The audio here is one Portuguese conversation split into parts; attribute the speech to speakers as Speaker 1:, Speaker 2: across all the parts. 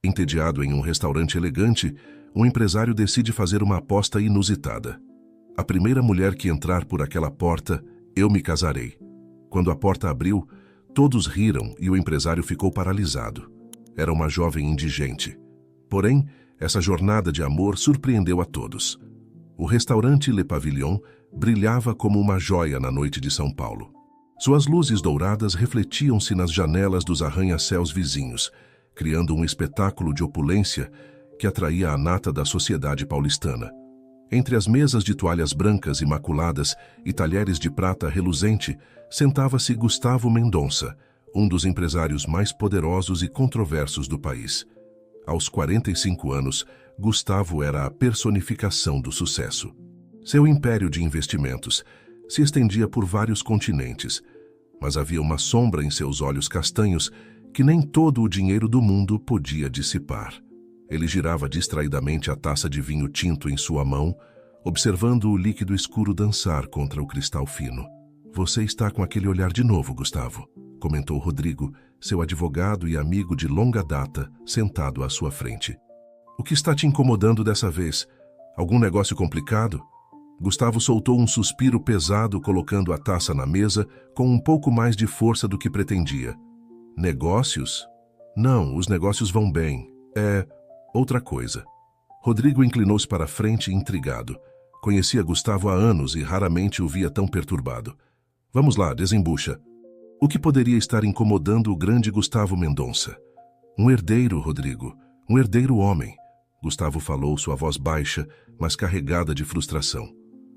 Speaker 1: Entediado em um restaurante elegante, um empresário decide fazer uma aposta inusitada. A primeira mulher que entrar por aquela porta, eu me casarei. Quando a porta abriu, todos riram e o empresário ficou paralisado. Era uma jovem indigente. Porém, essa jornada de amor surpreendeu a todos. O restaurante Le Pavillon brilhava como uma joia na noite de São Paulo. Suas luzes douradas refletiam-se nas janelas dos arranha-céus vizinhos, criando um espetáculo de opulência que atraía a nata da sociedade paulistana. Entre as mesas de toalhas brancas imaculadas e talheres de prata reluzente, sentava-se Gustavo Mendonça, um dos empresários mais poderosos e controversos do país. Aos 45 anos, Gustavo era a personificação do sucesso. Seu império de investimentos se estendia por vários continentes, mas havia uma sombra em seus olhos castanhos que nem todo o dinheiro do mundo podia dissipar. Ele girava distraidamente a taça de vinho tinto em sua mão, observando o líquido escuro dançar contra o cristal fino. "Você está com aquele olhar de novo, Gustavo", comentou Rodrigo, seu advogado e amigo de longa data, sentado à sua frente. "O que está te incomodando dessa vez? Algum negócio complicado?" Gustavo soltou um suspiro pesado, colocando a taça na mesa com um pouco mais de força do que pretendia. "Negócios? Não, os negócios vão bem. É outra coisa." Rodrigo inclinou-se para a frente, intrigado. Conhecia Gustavo há anos e raramente o via tão perturbado. "Vamos lá, desembucha. O que poderia estar incomodando o grande Gustavo Mendonça?" "Um herdeiro, Rodrigo. Um herdeiro homem." Gustavo falou, sua voz baixa, mas carregada de frustração.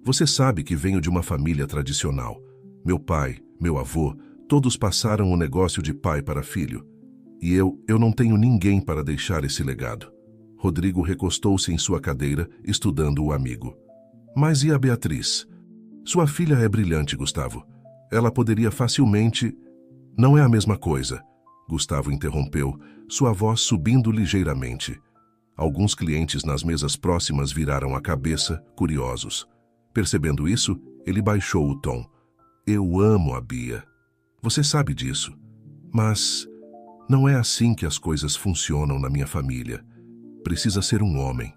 Speaker 1: "Você sabe que venho de uma família tradicional. Meu pai, meu avô, todos passaram o negócio de pai para filho. E eu não tenho ninguém para deixar esse legado." Rodrigo recostou-se em sua cadeira, estudando o amigo. "Mas e a Beatriz? Sua filha é brilhante, Gustavo. Ela poderia facilmente..." "Não é a mesma coisa", Gustavo interrompeu, sua voz subindo ligeiramente. Alguns clientes nas mesas próximas viraram a cabeça, curiosos. Percebendo isso, ele baixou o tom. "Eu amo a Bia. Você sabe disso. Mas não é assim que as coisas funcionam na minha família. Precisa ser um homem."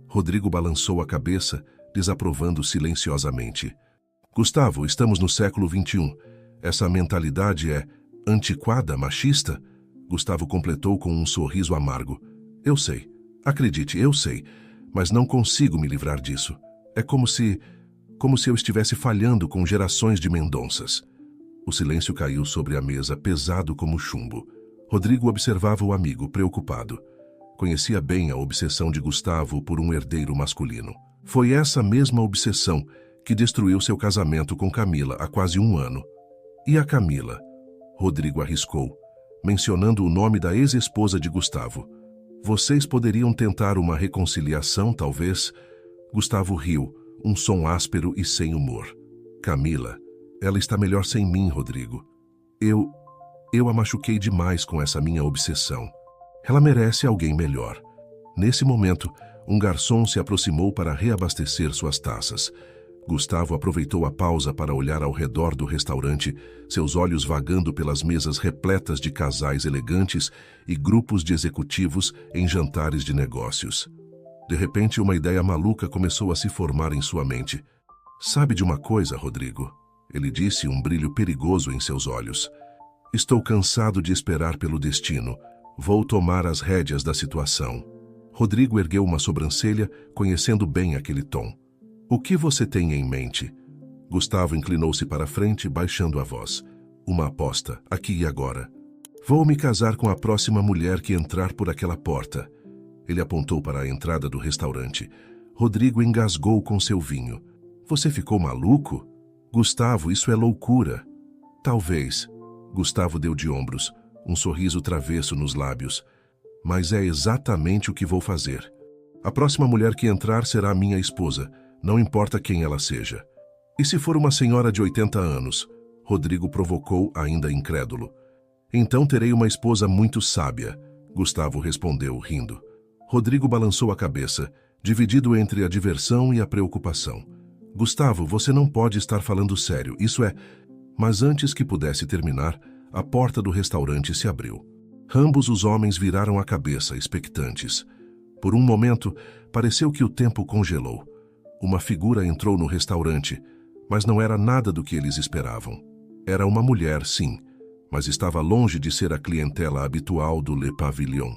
Speaker 1: Rodrigo balançou a cabeça, desaprovando silenciosamente. "Gustavo, estamos no século XXI. Essa mentalidade é antiquada, machista?" Gustavo completou com um sorriso amargo. "Eu sei. Acredite, eu sei. Mas não consigo me livrar disso. É como se eu estivesse falhando com gerações de Mendonças." O silêncio caiu sobre a mesa, pesado como chumbo. Rodrigo observava o amigo, preocupado. Conhecia bem a obsessão de Gustavo por um herdeiro masculino. Foi essa mesma obsessão que destruiu seu casamento com Camila há quase um ano. "E a Camila?" Rodrigo arriscou, mencionando o nome da ex-esposa de Gustavo. "Vocês poderiam tentar uma reconciliação, talvez?" Gustavo riu, um som áspero e sem humor. "Camila, ela está melhor sem mim, Rodrigo. Eu a machuquei demais com essa minha obsessão. Ela merece alguém melhor." Nesse momento, um garçom se aproximou para reabastecer suas taças. Gustavo aproveitou a pausa para olhar ao redor do restaurante, seus olhos vagando pelas mesas repletas de casais elegantes e grupos de executivos em jantares de negócios. De repente, uma ideia maluca começou a se formar em sua mente. "Sabe de uma coisa, Rodrigo?" ele disse, um brilho perigoso em seus olhos. "Estou cansado de esperar pelo destino. Vou tomar as rédeas da situação." Rodrigo ergueu uma sobrancelha, conhecendo bem aquele tom. "O que você tem em mente?" Gustavo inclinou-se para a frente, baixando a voz. "Uma aposta, aqui e agora. Vou me casar com a próxima mulher que entrar por aquela porta." Ele apontou para a entrada do restaurante. Rodrigo engasgou com seu vinho. "Você ficou maluco? Gustavo, isso é loucura." "Talvez." Gustavo deu de ombros, um sorriso travesso nos lábios. "Mas é exatamente o que vou fazer. A próxima mulher que entrar será minha esposa, não importa quem ela seja." "E se for uma senhora de 80 anos?" Rodrigo provocou, ainda incrédulo. "Então terei uma esposa muito sábia", Gustavo respondeu, rindo. Rodrigo balançou a cabeça, dividido entre a diversão e a preocupação. "Gustavo, você não pode estar falando sério, isso é..." Mas antes que pudesse terminar, a porta do restaurante se abriu. Ambos os homens viraram a cabeça, expectantes. Por um momento, pareceu que o tempo congelou. Uma figura entrou no restaurante, mas não era nada do que eles esperavam. Era uma mulher, sim, mas estava longe de ser a clientela habitual do Le Pavillon.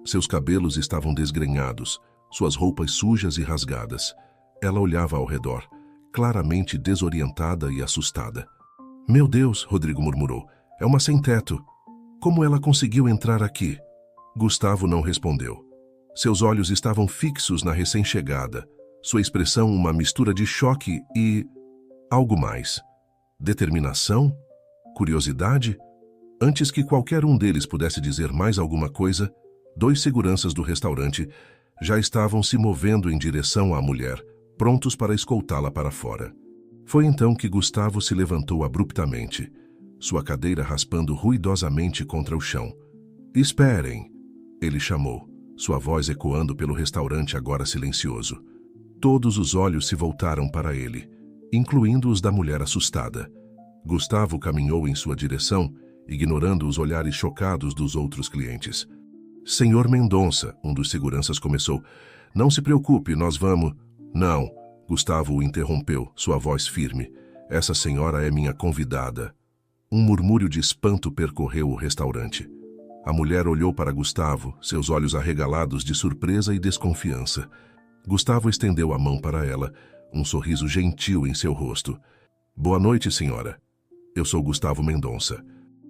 Speaker 1: Seus cabelos estavam desgrenhados, suas roupas sujas e rasgadas. Ela olhava ao redor, claramente desorientada e assustada. "Meu Deus", Rodrigo murmurou, "é uma sem-teto. Como ela conseguiu entrar aqui?" Gustavo não respondeu. Seus olhos estavam fixos na recém-chegada, sua expressão uma mistura de choque e... algo mais. Determinação? Curiosidade? Antes que qualquer um deles pudesse dizer mais alguma coisa, 2 seguranças do restaurante já estavam se movendo em direção à mulher, prontos para escoltá-la para fora. Foi então que Gustavo se levantou abruptamente, sua cadeira raspando ruidosamente contra o chão. "Esperem!" ele chamou, sua voz ecoando pelo restaurante agora silencioso. Todos os olhos se voltaram para ele, incluindo os da mulher assustada. Gustavo caminhou em sua direção, ignorando os olhares chocados dos outros clientes. "Senhor Mendonça", um dos seguranças começou. "Não se preocupe, nós vamos..." "Não", Gustavo o interrompeu, sua voz firme. "Essa senhora é minha convidada." Um murmúrio de espanto percorreu o restaurante. A mulher olhou para Gustavo, seus olhos arregalados de surpresa e desconfiança. Gustavo estendeu a mão para ela, um sorriso gentil em seu rosto. "Boa noite, senhora. Eu sou Gustavo Mendonça.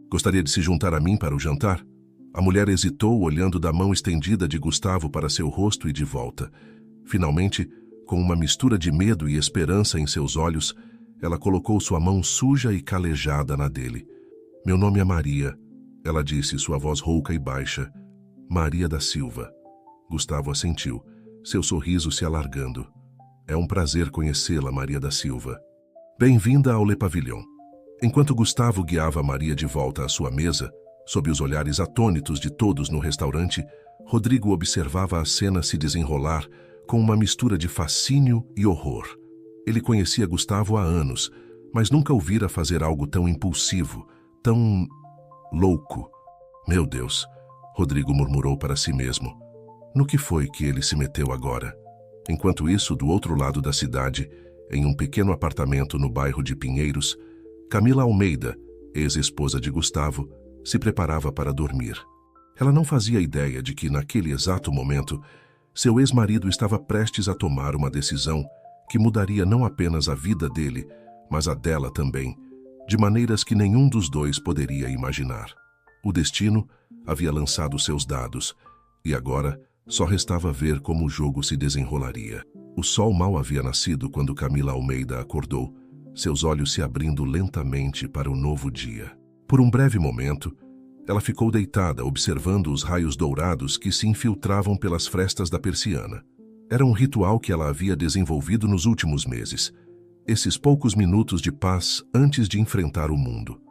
Speaker 1: Gostaria de se juntar a mim para o jantar?" A mulher hesitou, olhando da mão estendida de Gustavo para seu rosto e de volta. Finalmente, com uma mistura de medo e esperança em seus olhos, ela colocou sua mão suja e calejada na dele. "Meu nome é Maria", ela disse, sua voz rouca e baixa. "Maria da Silva." Gustavo assentiu, seu sorriso se alargando. "É um prazer conhecê-la, Maria da Silva. Bem-vinda ao Le Pavillon." Enquanto Gustavo guiava Maria de volta à sua mesa, sob os olhares atônitos de todos no restaurante, Rodrigo observava a cena se desenrolar com uma mistura de fascínio e horror. Ele conhecia Gustavo há anos, mas nunca o vira fazer algo tão impulsivo, tão... louco. "Meu Deus", Rodrigo murmurou para si mesmo. No que foi que ele se meteu agora? Enquanto isso, do outro lado da cidade, em um pequeno apartamento no bairro de Pinheiros, Camila Almeida, ex-esposa de Gustavo, se preparava para dormir. Ela não fazia ideia de que, naquele exato momento, seu ex-marido estava prestes a tomar uma decisão que mudaria não apenas a vida dele, mas a dela também, de maneiras que nenhum dos dois poderia imaginar. O destino havia lançado seus dados, e agora só restava ver como o jogo se desenrolaria. O sol mal havia nascido quando Camila Almeida acordou, seus olhos se abrindo lentamente para o novo dia. Por um breve momento, ela ficou deitada, observando os raios dourados que se infiltravam pelas frestas da persiana. Era um ritual que ela havia desenvolvido nos últimos meses. Esses poucos minutos de paz antes de enfrentar o mundo.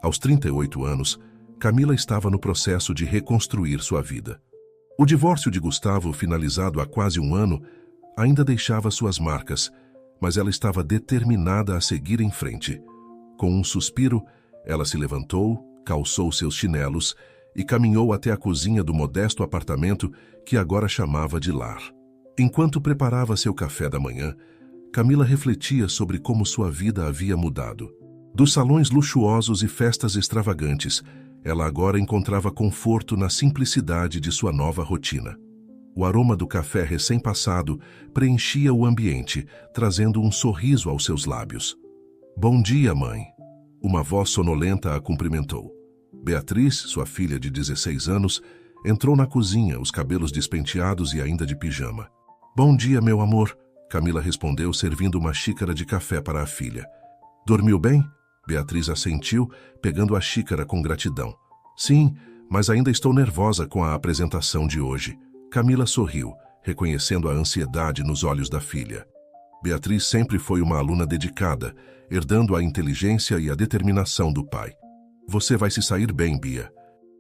Speaker 1: Aos 38 anos, Camila estava no processo de reconstruir sua vida. O divórcio de Gustavo, finalizado há quase um ano, ainda deixava suas marcas, mas ela estava determinada a seguir em frente. Com um suspiro, ela se levantou, calçou seus chinelos e caminhou até a cozinha do modesto apartamento que agora chamava de lar. Enquanto preparava seu café da manhã, Camila refletia sobre como sua vida havia mudado. Dos salões luxuosos e festas extravagantes, ela agora encontrava conforto na simplicidade de sua nova rotina. O aroma do café recém-passado preenchia o ambiente, trazendo um sorriso aos seus lábios. "Bom dia, mãe." Uma voz sonolenta a cumprimentou. Beatriz, sua filha de 16 anos, entrou na cozinha, os cabelos despenteados e ainda de pijama. "Bom dia, meu amor", Camila respondeu, servindo uma xícara de café para a filha. "Dormiu bem?" Beatriz assentiu, pegando a xícara com gratidão. "Sim, mas ainda estou nervosa com a apresentação de hoje." Camila sorriu, reconhecendo a ansiedade nos olhos da filha. Beatriz sempre foi uma aluna dedicada, herdando a inteligência e a determinação do pai. "Você vai se sair bem, Bia.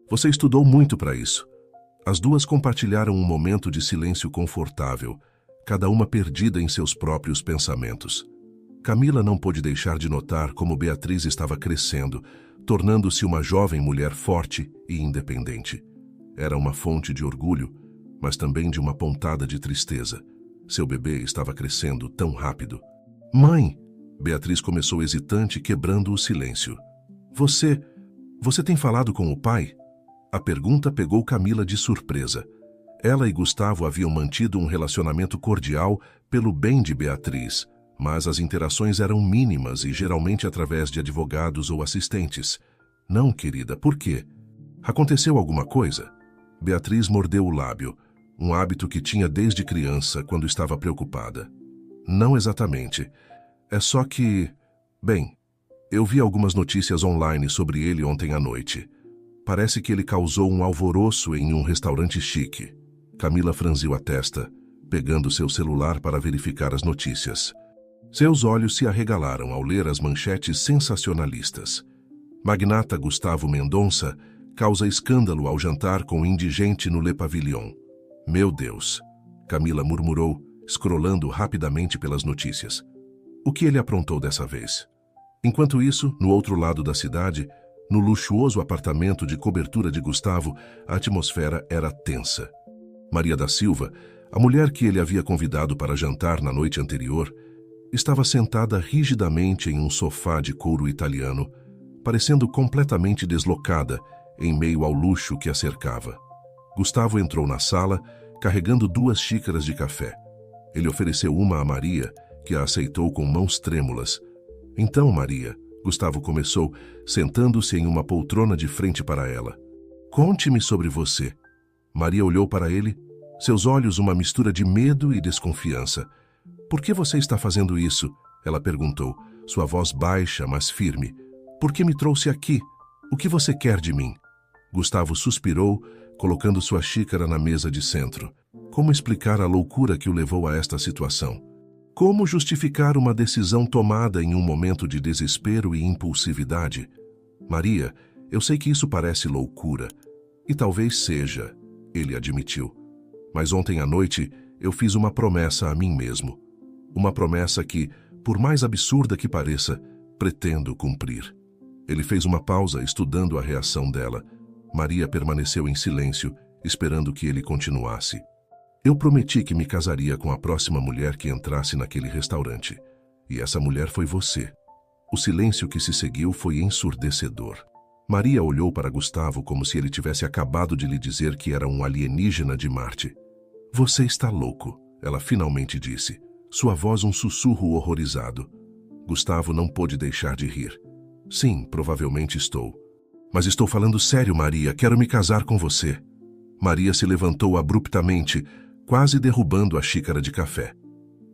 Speaker 1: Você estudou muito para isso." As duas compartilharam um momento de silêncio confortável, cada uma perdida em seus próprios pensamentos. Camila não pôde deixar de notar como Beatriz estava crescendo, tornando-se uma jovem mulher forte e independente. Era uma fonte de orgulho, mas também de uma pontada de tristeza. Seu bebê estava crescendo tão rápido. Mãe! Beatriz começou hesitante, quebrando o silêncio. Você tem falado com o pai? A pergunta pegou Camila de surpresa. Ela e Gustavo haviam mantido um relacionamento cordial pelo bem de Beatriz, mas as interações eram mínimas e geralmente através de advogados ou assistentes. Não, querida, por quê? Aconteceu alguma coisa? Beatriz mordeu o lábio, um hábito que tinha desde criança quando estava preocupada. Não exatamente. É só que... Bem, eu vi algumas notícias online sobre ele ontem à noite. Parece que ele causou um alvoroço em um restaurante chique. Camila franziu a testa, pegando seu celular para verificar as notícias. Seus olhos se arregalaram ao ler as manchetes sensacionalistas. Magnata Gustavo Mendonça causa escândalo ao jantar com indigente no Le Pavillon. Meu Deus! Camila murmurou, scrollando rapidamente pelas notícias. O que ele aprontou dessa vez? Enquanto isso, no outro lado da cidade, no luxuoso apartamento de cobertura de Gustavo, a atmosfera era tensa. Maria da Silva, a mulher que ele havia convidado para jantar na noite anterior, estava sentada rigidamente em um sofá de couro italiano, parecendo completamente deslocada em meio ao luxo que a cercava. Gustavo entrou na sala, carregando 2 xícaras de café. Ele ofereceu uma a Maria, que a aceitou com mãos trêmulas. Então, Maria, Gustavo começou, sentando-se em uma poltrona de frente para ela. Conte-me sobre você. Maria olhou para ele, seus olhos uma mistura de medo e desconfiança. Por que você está fazendo isso? Ela perguntou, sua voz baixa, mas firme. Por que me trouxe aqui? O que você quer de mim? Gustavo suspirou, colocando sua xícara na mesa de centro. Como explicar a loucura que o levou a esta situação? Como justificar uma decisão tomada em um momento de desespero e impulsividade? Maria, eu sei que isso parece loucura. E talvez seja, ele admitiu. Mas ontem à noite eu fiz uma promessa a mim mesmo. Uma promessa que, por mais absurda que pareça, pretendo cumprir. Ele fez uma pausa, estudando a reação dela. Maria permaneceu em silêncio, esperando que ele continuasse. Eu prometi que me casaria com a próxima mulher que entrasse naquele restaurante. E essa mulher foi você. O silêncio que se seguiu foi ensurdecedor. Maria olhou para Gustavo como se ele tivesse acabado de lhe dizer que era um alienígena de Marte. Você está louco, ela finalmente disse, sua voz um sussurro horrorizado. Gustavo não pôde deixar de rir. Sim, provavelmente estou. Mas estou falando sério, Maria, quero me casar com você. Maria se levantou abruptamente, quase derrubando a xícara de café.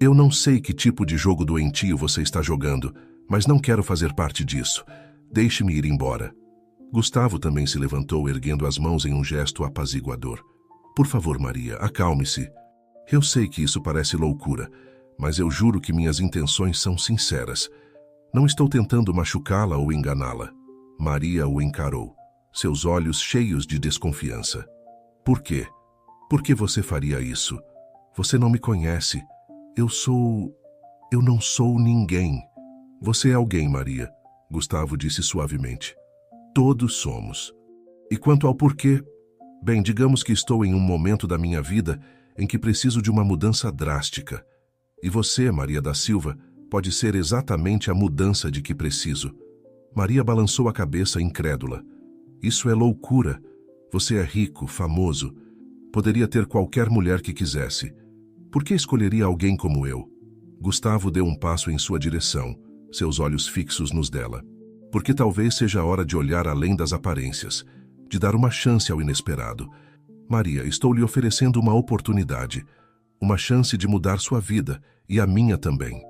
Speaker 1: Eu não sei que tipo de jogo doentio você está jogando, mas não quero fazer parte disso. Deixe-me ir embora. Gustavo também se levantou, erguendo as mãos em um gesto apaziguador. Por favor, Maria, acalme-se. Eu sei que isso parece loucura, mas eu juro que minhas intenções são sinceras. Não estou tentando machucá-la ou enganá-la. Maria o encarou, seus olhos cheios de desconfiança. Por quê? Por que você faria isso? Você não me conhece. Eu não sou ninguém. Você é alguém, Maria, Gustavo disse suavemente. Todos somos. E quanto ao porquê? Bem, digamos que estou em um momento da minha vida em que preciso de uma mudança drástica. E você, Maria da Silva, pode ser exatamente a mudança de que preciso. Maria balançou a cabeça incrédula. Isso é loucura. Você é rico, famoso. Poderia ter qualquer mulher que quisesse. Por que escolheria alguém como eu? Gustavo deu um passo em sua direção, seus olhos fixos nos dela. Porque talvez seja a hora de olhar além das aparências, de dar uma chance ao inesperado. Maria, estou lhe oferecendo uma oportunidade, uma chance de mudar sua vida, e a minha também.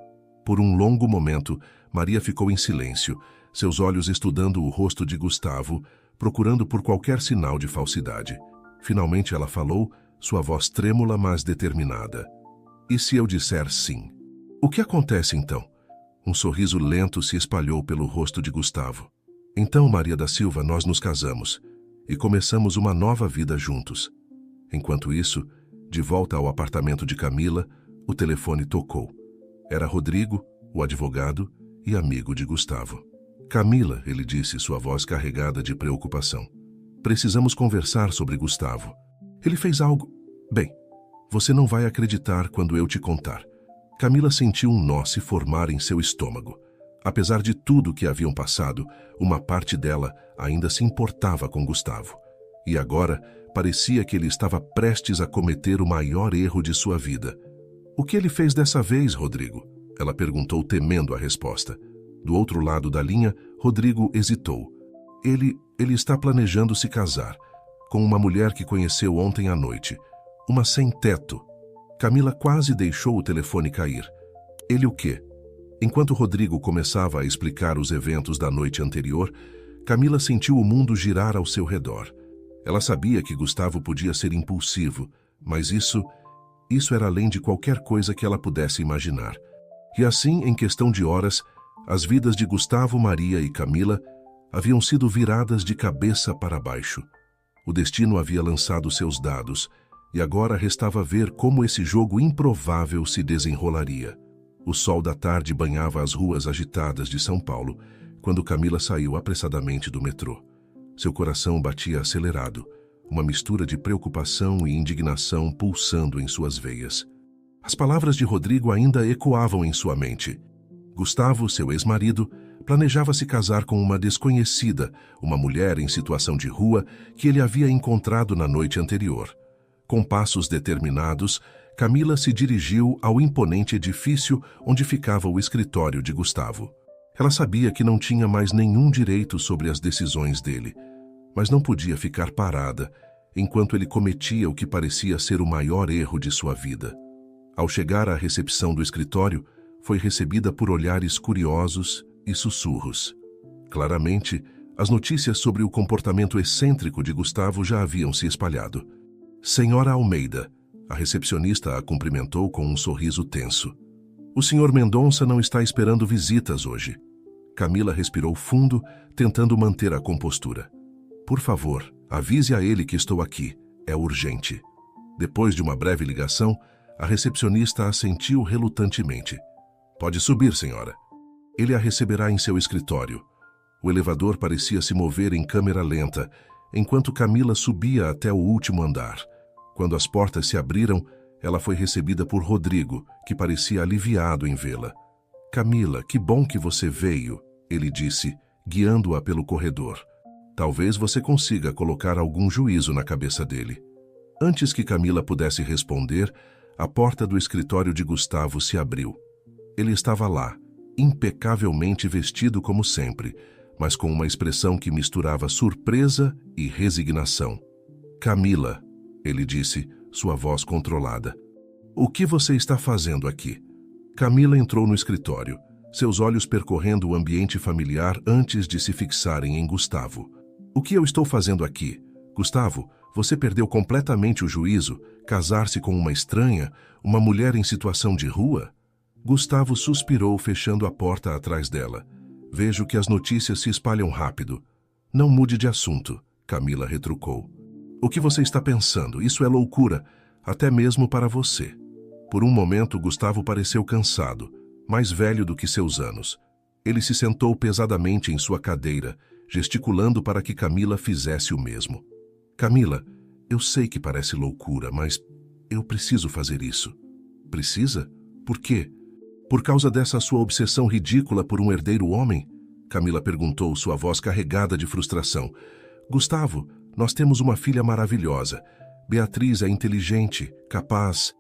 Speaker 1: Por um longo momento, Maria ficou em silêncio, seus olhos estudando o rosto de Gustavo, procurando por qualquer sinal de falsidade. Finalmente ela falou, sua voz trêmula, mas determinada. E se eu disser sim? O que acontece então? Um sorriso lento se espalhou pelo rosto de Gustavo. Então, Maria da Silva, nós nos casamos e começamos uma nova vida juntos. Enquanto isso, de volta ao apartamento de Camila, o telefone tocou. Era Rodrigo, o advogado e amigo de Gustavo. Camila, ele disse, sua voz carregada de preocupação. Precisamos conversar sobre Gustavo. Ele fez algo... Bem, você não vai acreditar quando eu te contar. Camila sentiu um nó se formar em seu estômago. Apesar de tudo que haviam passado, uma parte dela ainda se importava com Gustavo. E agora, parecia que ele estava prestes a cometer o maior erro de sua vida. O que ele fez dessa vez, Rodrigo? Ela perguntou, temendo a resposta. Do outro lado da linha, Rodrigo hesitou. Ele está planejando se casar com uma mulher que conheceu ontem à noite. Uma sem-teto. Camila quase deixou o telefone cair. Ele o quê? Enquanto Rodrigo começava a explicar os eventos da noite anterior, Camila sentiu o mundo girar ao seu redor. Ela sabia que Gustavo podia ser impulsivo, mas isso era além de qualquer coisa que ela pudesse imaginar. E assim, em questão de horas, as vidas de Gustavo, Maria e Camila haviam sido viradas de cabeça para baixo. O destino havia lançado seus dados, e agora restava ver como esse jogo improvável se desenrolaria. O sol da tarde banhava as ruas agitadas de São Paulo, quando Camila saiu apressadamente do metrô. Seu coração batia acelerado, uma mistura de preocupação e indignação pulsando em suas veias. As palavras de Rodrigo ainda ecoavam em sua mente. Gustavo, seu ex-marido, planejava se casar com uma desconhecida, uma mulher em situação de rua que ele havia encontrado na noite anterior. Com passos determinados, Camila se dirigiu ao imponente edifício onde ficava o escritório de Gustavo. Ela sabia que não tinha mais nenhum direito sobre as decisões dele, mas não podia ficar parada enquanto ele cometia o que parecia ser o maior erro de sua vida. Ao chegar à recepção do escritório, foi recebida por olhares curiosos e sussurros. Claramente, as notícias sobre o comportamento excêntrico de Gustavo já haviam se espalhado. Senhora Almeida, a recepcionista a cumprimentou com um sorriso tenso. O senhor Mendonça não está esperando visitas hoje. Camila respirou fundo, tentando manter a compostura. Por favor, avise a ele que estou aqui. É urgente. Depois de uma breve ligação, a recepcionista assentiu relutantemente. Pode subir, senhora. Ele a receberá em seu escritório. O elevador parecia se mover em câmera lenta, enquanto Camila subia até o último andar. Quando as portas se abriram, ela foi recebida por Rodrigo, que parecia aliviado em vê-la. Camila, que bom que você veio, ele disse, guiando-a pelo corredor. Talvez você consiga colocar algum juízo na cabeça dele. Antes que Camila pudesse responder, a porta do escritório de Gustavo se abriu. Ele estava lá, impecavelmente vestido como sempre, mas com uma expressão que misturava surpresa e resignação. Camila, ele disse, sua voz controlada. O que você está fazendo aqui? Camila entrou no escritório, seus olhos percorrendo o ambiente familiar antes de se fixarem em Gustavo. O que eu estou fazendo aqui? Gustavo, você perdeu completamente o juízo? Casar-se com uma estranha, uma mulher em situação de rua? Gustavo suspirou, fechando a porta atrás dela. Vejo que as notícias se espalham rápido. Não mude de assunto, Camila retrucou. O que você está pensando? Isso é loucura, até mesmo para você. Por um momento, Gustavo pareceu cansado, mais velho do que seus anos. Ele se sentou pesadamente em sua cadeira, gesticulando para que Camila fizesse o mesmo. Camila, eu sei que parece loucura, mas eu preciso fazer isso. Precisa? Por quê? Por causa dessa sua obsessão ridícula por um herdeiro homem? Camila perguntou, sua voz carregada de frustração. Gustavo, nós temos uma filha maravilhosa. Beatriz é inteligente, capaz.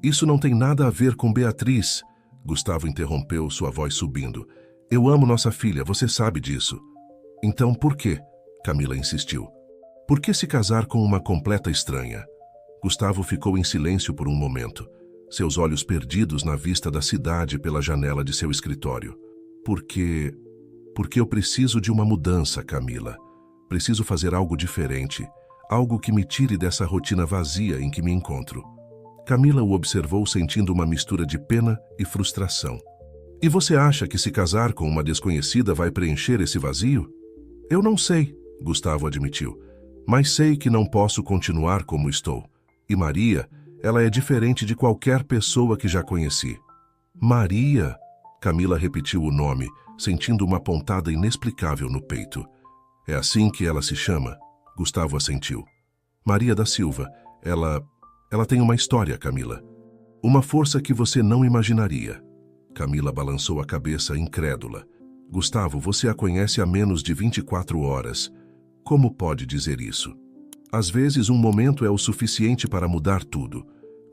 Speaker 1: Isso não tem nada a ver com Beatriz. Gustavo interrompeu, sua voz subindo. Eu amo nossa filha, você sabe disso. Então por quê? Camila insistiu. Por que se casar com uma completa estranha? Gustavo ficou em silêncio por um momento, seus olhos perdidos na vista da cidade pela janela de seu escritório. Porque eu preciso de uma mudança, Camila. Preciso fazer algo diferente, algo que me tire dessa rotina vazia em que me encontro. Camila o observou sentindo uma mistura de pena e frustração. E você acha que se casar com uma desconhecida vai preencher esse vazio? Eu não sei, Gustavo admitiu, mas sei que não posso continuar como estou. E Maria, ela é diferente de qualquer pessoa que já conheci. Maria? Camila repetiu o nome, sentindo uma pontada inexplicável no peito. É assim que ela se chama? Gustavo assentiu. Maria da Silva, ela tem uma história, Camila. Uma força que você não imaginaria. Camila balançou a cabeça incrédula. Gustavo, você a conhece há menos de 24 horas. Como pode dizer isso? Às vezes um momento é o suficiente para mudar tudo.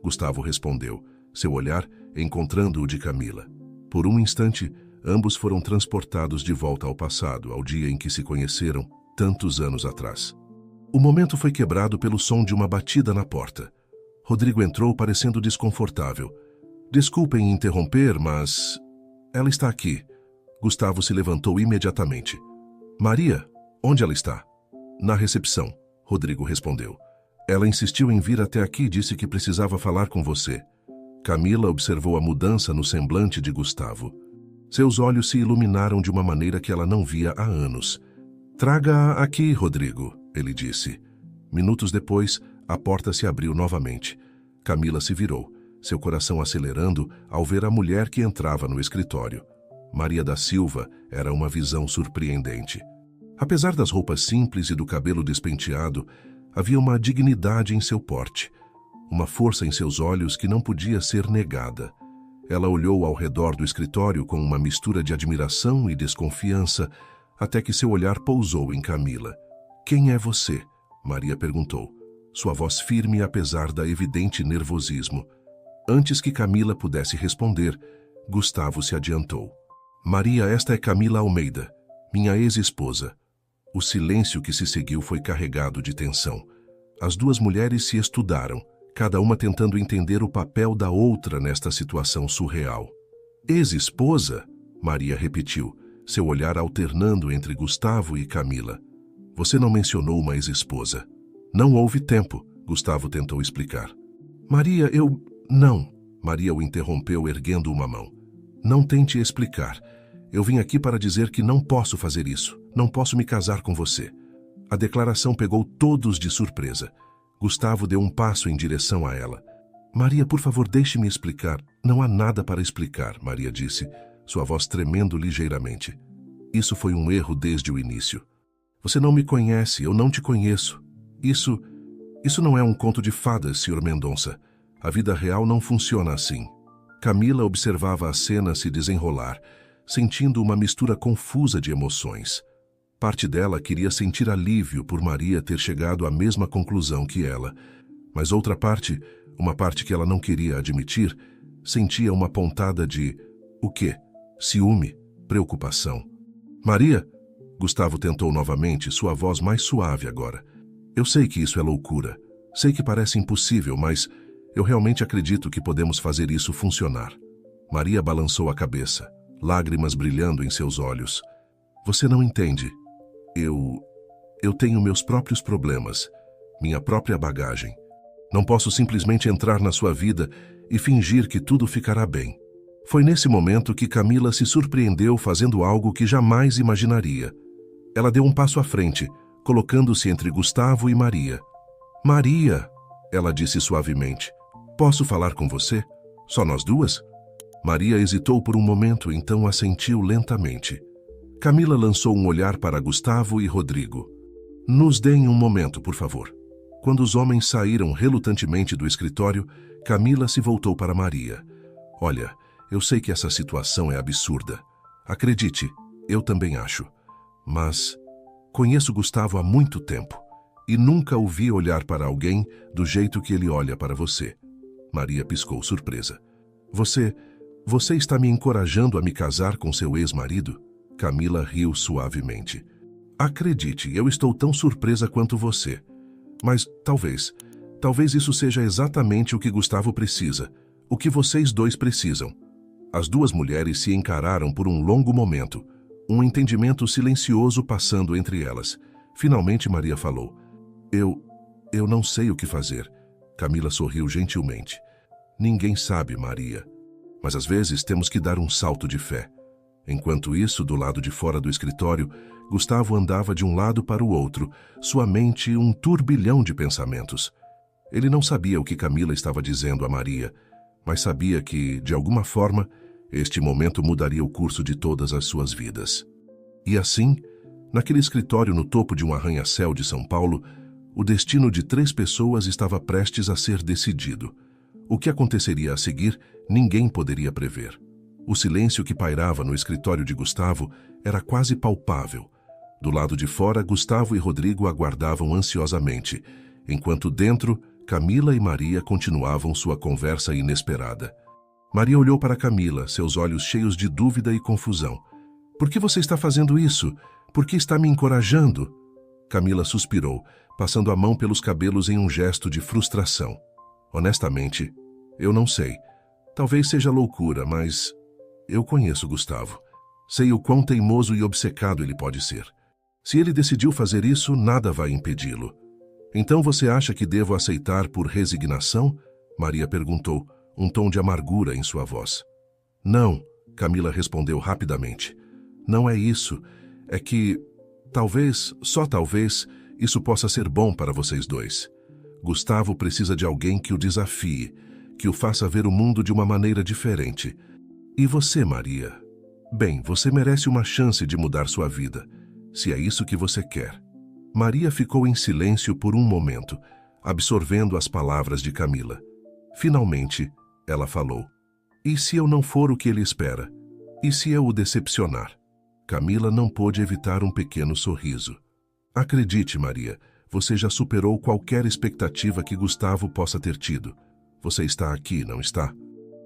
Speaker 1: Gustavo respondeu, seu olhar encontrando o de Camila. Por um instante, ambos foram transportados de volta ao passado, ao dia em que se conheceram, tantos anos atrás. O momento foi quebrado pelo som de uma batida na porta. Rodrigo entrou parecendo desconfortável. Desculpem interromper, mas... Ela está aqui. Gustavo se levantou imediatamente. Maria, onde ela está? Na recepção, Rodrigo respondeu. Ela insistiu em vir até aqui e disse que precisava falar com você. Camila observou a mudança no semblante de Gustavo. Seus olhos se iluminaram de uma maneira que ela não via há anos. Traga-a aqui, Rodrigo, ele disse. Minutos depois, a porta se abriu novamente. Camila se virou, seu coração acelerando ao ver a mulher que entrava no escritório. Maria da Silva era uma visão surpreendente. Apesar das roupas simples e do cabelo despenteado, havia uma dignidade em seu porte, uma força em seus olhos que não podia ser negada. Ela olhou ao redor do escritório com uma mistura de admiração e desconfiança, até que seu olhar pousou em Camila. Quem é você? Maria perguntou, sua voz firme apesar da evidente nervosismo. Antes que Camila pudesse responder, Gustavo se adiantou. Maria, esta é Camila Almeida, minha ex-esposa. O silêncio que se seguiu foi carregado de tensão. As duas mulheres se estudaram, cada uma tentando entender o papel da outra nesta situação surreal. Ex-esposa? Maria repetiu, seu olhar alternando entre Gustavo e Camila. Você não mencionou uma ex-esposa. Não houve tempo, Gustavo tentou explicar. Maria, Não, Maria o interrompeu erguendo uma mão. Não tente explicar. Eu vim aqui para dizer que não posso fazer isso. Não posso me casar com você. A declaração pegou todos de surpresa. Gustavo deu um passo em direção a ela. Maria, por favor, deixe-me explicar. Não há nada para explicar, Maria disse, sua voz tremendo ligeiramente. Isso foi um erro desde o início. Você não me conhece, eu não te conheço. Isso não é um conto de fadas, Sr. Mendonça. A vida real não funciona assim. Camila observava a cena se desenrolar, sentindo uma mistura confusa de emoções. Parte dela queria sentir alívio por Maria ter chegado à mesma conclusão que ela, mas outra parte, uma parte que ela não queria admitir, sentia uma pontada de... o quê? Ciúme, preocupação. Maria? Gustavo tentou novamente, sua voz mais suave agora. Eu sei que isso é loucura. Sei que parece impossível, mas eu realmente acredito que podemos fazer isso funcionar. Maria balançou a cabeça, lágrimas brilhando em seus olhos. Você não entende. Eu tenho meus próprios problemas, minha própria bagagem. Não posso simplesmente entrar na sua vida e fingir que tudo ficará bem. Foi nesse momento que Camila se surpreendeu fazendo algo que jamais imaginaria. Ela deu um passo à frente, colocando-se entre Gustavo e Maria. Maria, ela disse suavemente, posso falar com você? Só nós duas? Maria hesitou por um momento, então assentiu lentamente. Camila lançou um olhar para Gustavo e Rodrigo. Nos deem um momento, por favor. Quando os homens saíram relutantemente do escritório, Camila se voltou para Maria. Olha, eu sei que essa situação é absurda. Acredite, eu também acho. Mas conheço Gustavo há muito tempo e nunca o vi olhar para alguém do jeito que ele olha para você. Maria piscou surpresa. Você está me encorajando a me casar com seu ex-marido? Camila riu suavemente. Acredite, eu estou tão surpresa quanto você. Mas talvez isso seja exatamente o que Gustavo precisa, o que vocês dois precisam. As duas mulheres se encararam por um longo momento, um entendimento silencioso passando entre elas. Finalmente Maria falou. Eu não sei o que fazer. Camila sorriu gentilmente. Ninguém sabe, Maria. Mas às vezes temos que dar um salto de fé. Enquanto isso, do lado de fora do escritório, Gustavo andava de um lado para o outro, sua mente um turbilhão de pensamentos. Ele não sabia o que Camila estava dizendo a Maria, mas sabia que, de alguma forma, este momento mudaria o curso de todas as suas vidas. E assim, Naquele escritório no topo de um arranha-céu de São Paulo, o destino de 3 pessoas estava prestes a ser decidido. O que aconteceria a seguir, ninguém poderia prever. O silêncio que pairava no escritório de Gustavo era quase palpável. Do lado de fora, Gustavo e Rodrigo aguardavam ansiosamente, enquanto dentro, Camila e Maria continuavam sua conversa inesperada. Maria olhou para Camila, seus olhos cheios de dúvida e confusão. "Por que você está fazendo isso? Por que está me encorajando?" Camila suspirou, passando a mão pelos cabelos em um gesto de frustração. "Honestamente, eu não sei. Talvez seja loucura, mas eu conheço Gustavo. Sei o quão teimoso e obcecado ele pode ser. Se ele decidiu fazer isso, nada vai impedi-lo." "Então você acha que devo aceitar por resignação?" Maria perguntou, um tom de amargura em sua voz. "Não", Camila respondeu rapidamente. "Não é isso. É que, talvez, só talvez, isso possa ser bom para vocês dois. Gustavo precisa de alguém que o desafie, que o faça ver o mundo de uma maneira diferente. E você, Maria? Bem, você merece uma chance de mudar sua vida, se é isso que você quer." Maria ficou em silêncio por um momento, absorvendo as palavras de Camila. Finalmente, ela falou: "E se eu não for o que ele espera? E se eu o decepcionar?" Camila não pôde evitar um pequeno sorriso. "Acredite, Maria, você já superou qualquer expectativa que Gustavo possa ter tido. Você está aqui, não está?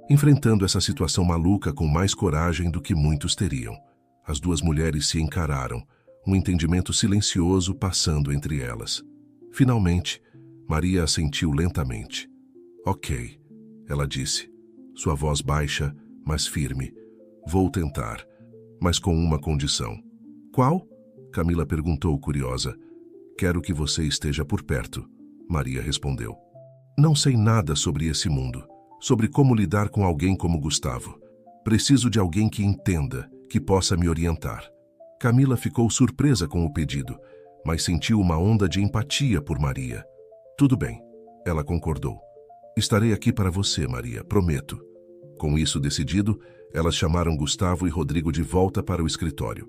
Speaker 1: Enfrentando essa situação maluca com mais coragem do que muitos teriam." As duas mulheres se encararam, um entendimento silencioso passando entre elas. Finalmente, Maria assentiu lentamente. "Ok", ela disse, sua voz baixa, mas firme. "Vou tentar, mas com uma condição." "Qual?" Camila perguntou, curiosa. "Quero que você esteja por perto", Maria respondeu. "Não sei nada sobre esse mundo, sobre como lidar com alguém como Gustavo. Preciso de alguém que entenda, que possa me orientar." Camila ficou surpresa com o pedido, mas sentiu uma onda de empatia por Maria. "Tudo bem", ela concordou. "Estarei aqui para você, Maria, prometo." Com isso decidido, elas chamaram Gustavo e Rodrigo de volta para o escritório.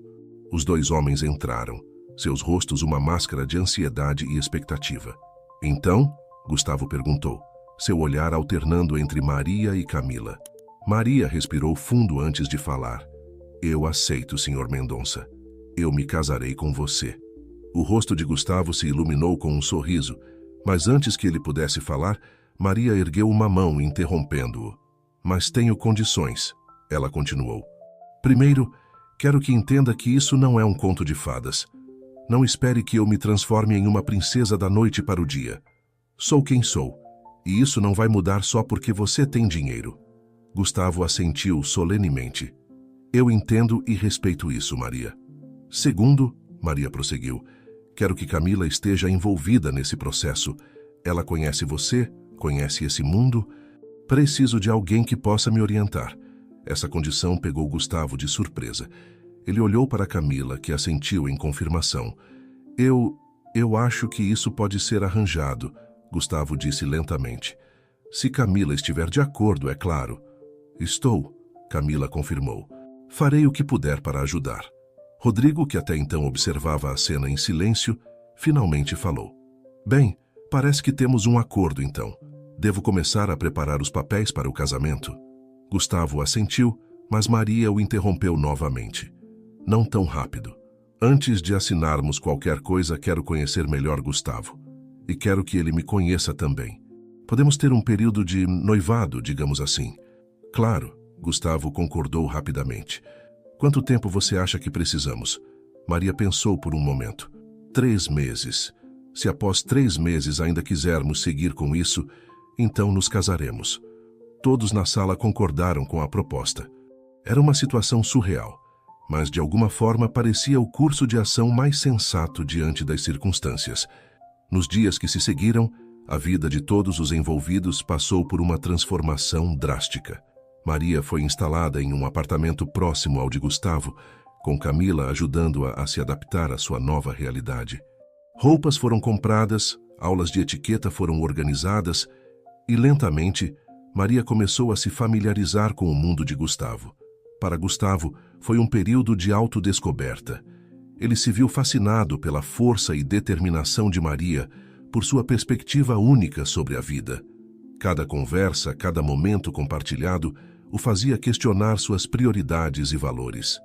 Speaker 1: Os 2 homens entraram, seus rostos uma máscara de ansiedade e expectativa. "Então?", Gustavo perguntou, seu olhar alternando entre Maria e Camila. Maria respirou fundo antes de falar. "Eu aceito, Sr. Mendonça. Eu me casarei com você." O rosto de Gustavo se iluminou com um sorriso, mas antes que ele pudesse falar, Maria ergueu uma mão, interrompendo-o. "Mas tenho condições", ela continuou. "Primeiro, quero que entenda que isso não é um conto de fadas. Não espere que eu me transforme em uma princesa da noite para o dia. Sou quem sou, e isso não vai mudar só porque você tem dinheiro." Gustavo assentiu solenemente. "Eu entendo e respeito isso, Maria." "Segundo", Maria prosseguiu, "quero que Camila esteja envolvida nesse processo. Ela conhece você, conhece esse mundo. Preciso de alguém que possa me orientar." Essa condição pegou Gustavo de surpresa. Ele olhou para Camila, que assentiu em confirmação. Eu acho que isso pode ser arranjado", Gustavo disse lentamente. "Se Camila estiver de acordo, é claro." "Estou", Camila confirmou. "Farei o que puder para ajudar." Rodrigo, que até então observava a cena em silêncio, finalmente falou. "Bem, parece que temos um acordo então. Devo começar a preparar os papéis para o casamento?" Gustavo assentiu, mas Maria o interrompeu novamente. "Não tão rápido. Antes de assinarmos qualquer coisa, quero conhecer melhor Gustavo. E quero que ele me conheça também. Podemos ter um período de noivado, digamos assim." "Claro", Gustavo concordou rapidamente. "Quanto tempo você acha que precisamos?" Maria pensou por um momento. 3 meses. Se após 3 meses ainda quisermos seguir com isso, então nos casaremos." Todos na sala concordaram com a proposta. Era uma situação surreal, mas de alguma forma parecia o curso de ação mais sensato diante das circunstâncias. Nos dias que se seguiram, a vida de todos os envolvidos passou por uma transformação drástica. Maria foi instalada em um apartamento próximo ao de Gustavo, com Camila ajudando-a a se adaptar à sua nova realidade. Roupas foram compradas, aulas de etiqueta foram organizadas e, lentamente, Maria começou a se familiarizar com o mundo de Gustavo. Para Gustavo, foi um período de autodescoberta. Ele se viu fascinado pela força e determinação de Maria, por sua perspectiva única sobre a vida. Cada conversa, cada momento compartilhado, o fazia questionar suas prioridades e valores.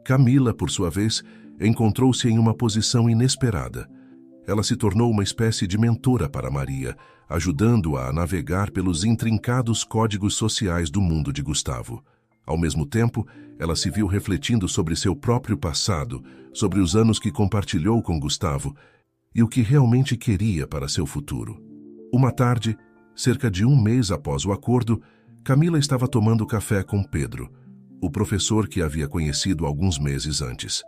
Speaker 1: Camila, por sua vez, encontrou-se em uma posição inesperada. Ela se tornou uma espécie de mentora para Maria, ajudando-a a navegar pelos intrincados códigos sociais do mundo de Gustavo. Ao mesmo tempo, ela se viu refletindo sobre seu próprio passado, sobre os anos que compartilhou com Gustavo e o que realmente queria para seu futuro. Uma tarde, cerca de 1 mês após o acordo, Camila estava tomando café com Pedro, o professor que havia conhecido alguns meses antes.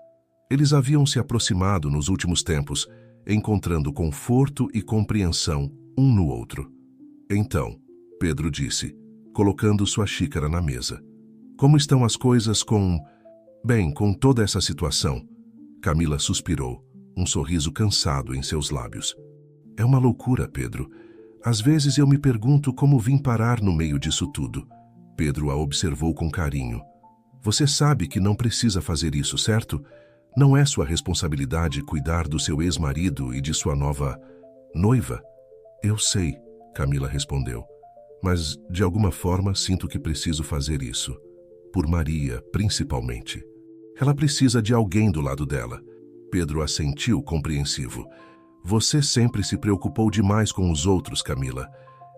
Speaker 1: Eles haviam se aproximado nos últimos tempos, encontrando conforto e compreensão um no outro. Então, Pedro disse, colocando sua xícara na mesa: "Como estão as coisas com toda essa situação?" Camila suspirou, um sorriso cansado em seus lábios. "É uma loucura, Pedro. Às vezes eu me pergunto como vim parar no meio disso tudo." Pedro a observou com carinho. "Você sabe que não precisa fazer isso, certo? Não é sua responsabilidade cuidar do seu ex-marido e de sua nova noiva." "Eu sei", Camila respondeu, "mas de alguma forma sinto que preciso fazer isso. Por Maria, principalmente. Ela precisa de alguém do lado dela." Pedro assentiu compreensivo. "Você sempre se preocupou demais com os outros, Camila.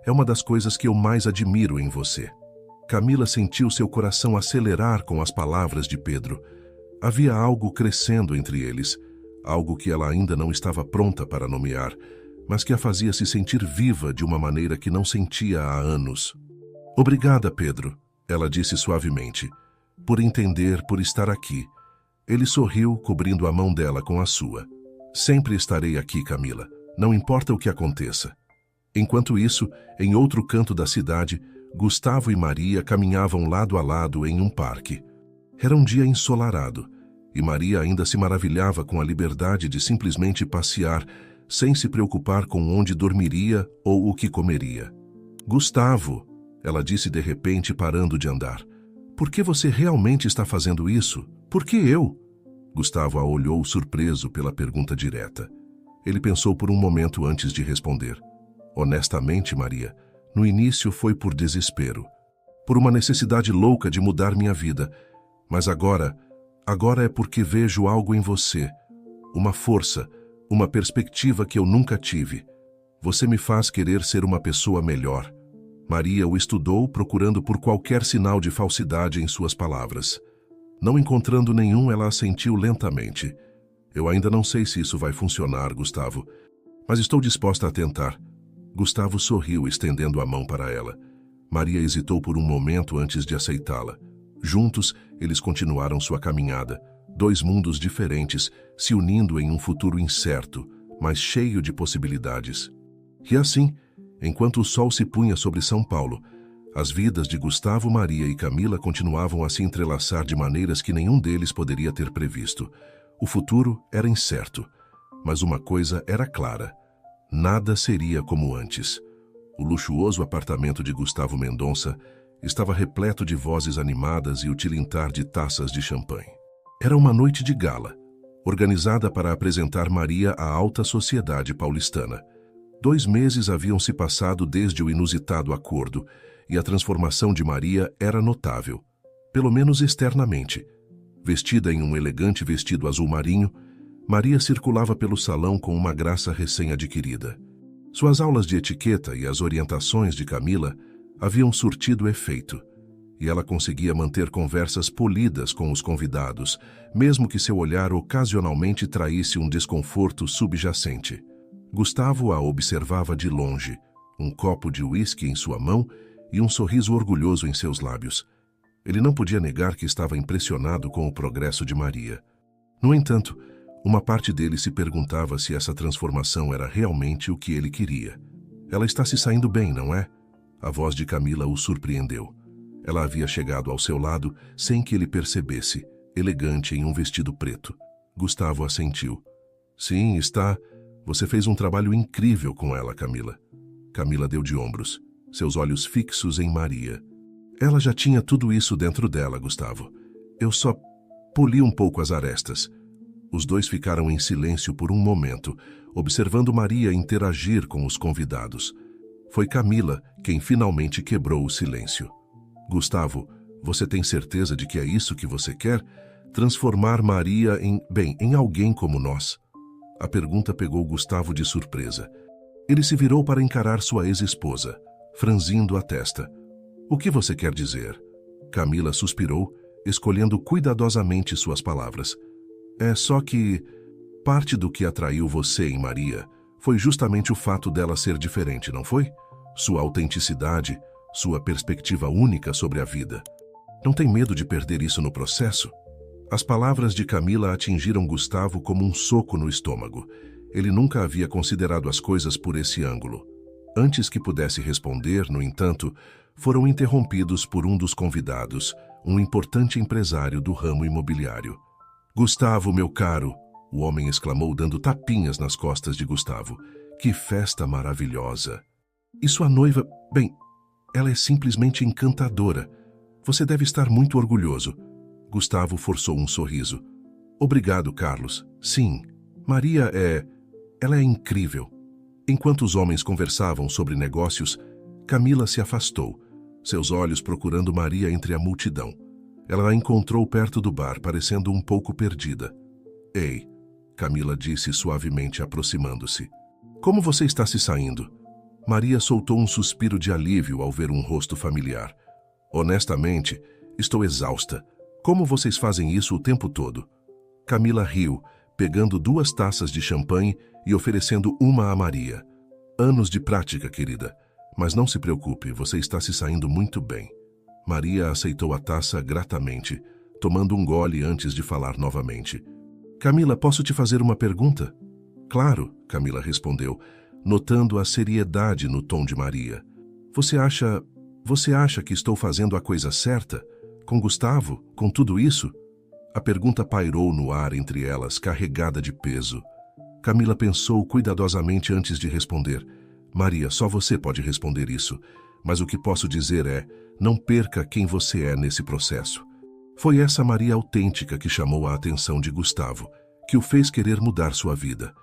Speaker 1: É uma das coisas que eu mais admiro em você." Camila sentiu seu coração acelerar com as palavras de Pedro. Havia algo crescendo entre eles, algo que ela ainda não estava pronta para nomear, mas que a fazia se sentir viva de uma maneira que não sentia há anos. "Obrigada, Pedro", ela disse suavemente, "por entender, por estar aqui." Ele sorriu, cobrindo a mão dela com a sua. "Sempre estarei aqui, Camila, não importa o que aconteça." Enquanto isso, em outro canto da cidade, Gustavo e Maria caminhavam lado a lado em um parque. Era um dia ensolarado, e Maria ainda se maravilhava com a liberdade de simplesmente passear, sem se preocupar com onde dormiria ou o que comeria. "Gustavo", ela disse de repente, parando de andar, "por que você realmente está fazendo isso? Por que eu?" Gustavo a olhou surpreso pela pergunta direta. Ele pensou por um momento antes de responder. "Honestamente, Maria, no início foi por desespero, por uma necessidade louca de mudar minha vida, mas agora é porque vejo algo em você, uma força, uma perspectiva que eu nunca tive. Você me faz querer ser uma pessoa melhor." Maria o estudou, procurando por qualquer sinal de falsidade em suas palavras. Não encontrando nenhum, ela assentiu lentamente. "Eu ainda não sei se isso vai funcionar, Gustavo, mas estou disposta a tentar." Gustavo sorriu, estendendo a mão para ela. Maria hesitou por um momento antes de aceitá-la. Juntos, eles continuaram sua caminhada, 2 mundos diferentes, se unindo em um futuro incerto, mas cheio de possibilidades. E assim, enquanto o sol se punha sobre São Paulo, as vidas de Gustavo, Maria e Camila continuavam a se entrelaçar de maneiras que nenhum deles poderia ter previsto. O futuro era incerto, mas uma coisa era clara: nada seria como antes. O luxuoso apartamento de Gustavo Mendonça estava repleto de vozes animadas e o tilintar de taças de champanhe. Era uma noite de gala, organizada para apresentar Maria à alta sociedade paulistana. 2 meses haviam se passado desde o inusitado acordo, e a transformação de Maria era notável, pelo menos externamente. Vestida em um elegante vestido azul marinho, Maria circulava pelo salão com uma graça recém-adquirida. Suas aulas de etiqueta e as orientações de Camila haviam surtido efeito, e ela conseguia manter conversas polidas com os convidados, mesmo que seu olhar ocasionalmente traísse um desconforto subjacente. Gustavo a observava de longe, um copo de uísque em sua mão e um sorriso orgulhoso em seus lábios. Ele não podia negar que estava impressionado com o progresso de Maria. No entanto, uma parte dele se perguntava se essa transformação era realmente o que ele queria. "Ela está se saindo bem, não é?" A voz de Camila o surpreendeu. Ela havia chegado ao seu lado sem que ele percebesse, elegante em um vestido preto. Gustavo assentiu. "Sim, está. Você fez um trabalho incrível com ela, Camila." Camila deu de ombros, seus olhos fixos em Maria. "Ela já tinha tudo isso dentro dela, Gustavo. Eu só poli um pouco as arestas." Os dois ficaram em silêncio por um momento, observando Maria interagir com os convidados. Foi Camila quem finalmente quebrou o silêncio. Gustavo, você tem certeza de que é isso que você quer? Transformar Maria em alguém como nós? A pergunta pegou Gustavo de surpresa. Ele se virou para encarar sua ex-esposa, franzindo a testa. O que você quer dizer? Camila suspirou, escolhendo cuidadosamente suas palavras. É só que parte do que atraiu você em Maria foi justamente o fato dela ser diferente, não foi? Sua autenticidade, sua perspectiva única sobre a vida. Não tem medo de perder isso no processo? As palavras de Camila atingiram Gustavo como um soco no estômago. Ele nunca havia considerado as coisas por esse ângulo. Antes que pudesse responder, no entanto, foram interrompidos por um dos convidados, um importante empresário do ramo imobiliário. Gustavo, meu caro, o homem exclamou dando tapinhas nas costas de Gustavo. Que festa maravilhosa! E sua noiva, ela é simplesmente encantadora. Você deve estar muito orgulhoso. Gustavo forçou um sorriso. Obrigado, Carlos. Sim, Maria ela é incrível. Enquanto os homens conversavam sobre negócios, Camila se afastou, seus olhos procurando Maria entre a multidão. Ela a encontrou perto do bar, parecendo um pouco perdida. Ei, Camila disse suavemente, aproximando-se. Como você está se saindo? Maria soltou um suspiro de alívio ao ver um rosto familiar. Honestamente, estou exausta. Como vocês fazem isso o tempo todo? Camila riu, pegando 2 taças de champanhe e oferecendo uma a Maria. Anos de prática, querida. Mas não se preocupe, você está se saindo muito bem. Maria aceitou a taça gratamente, tomando um gole antes de falar novamente. Camila, posso te fazer uma pergunta? Claro, Camila respondeu, notando a seriedade no tom de Maria. Você acha que estou fazendo a coisa certa? Com Gustavo? Com tudo isso? A pergunta pairou no ar entre elas, carregada de peso. Camila pensou cuidadosamente antes de responder. Maria, só você pode responder isso, mas o que posso dizer é, não perca quem você é nesse processo. Foi essa Maria autêntica que chamou a atenção de Gustavo, que o fez querer mudar sua vida.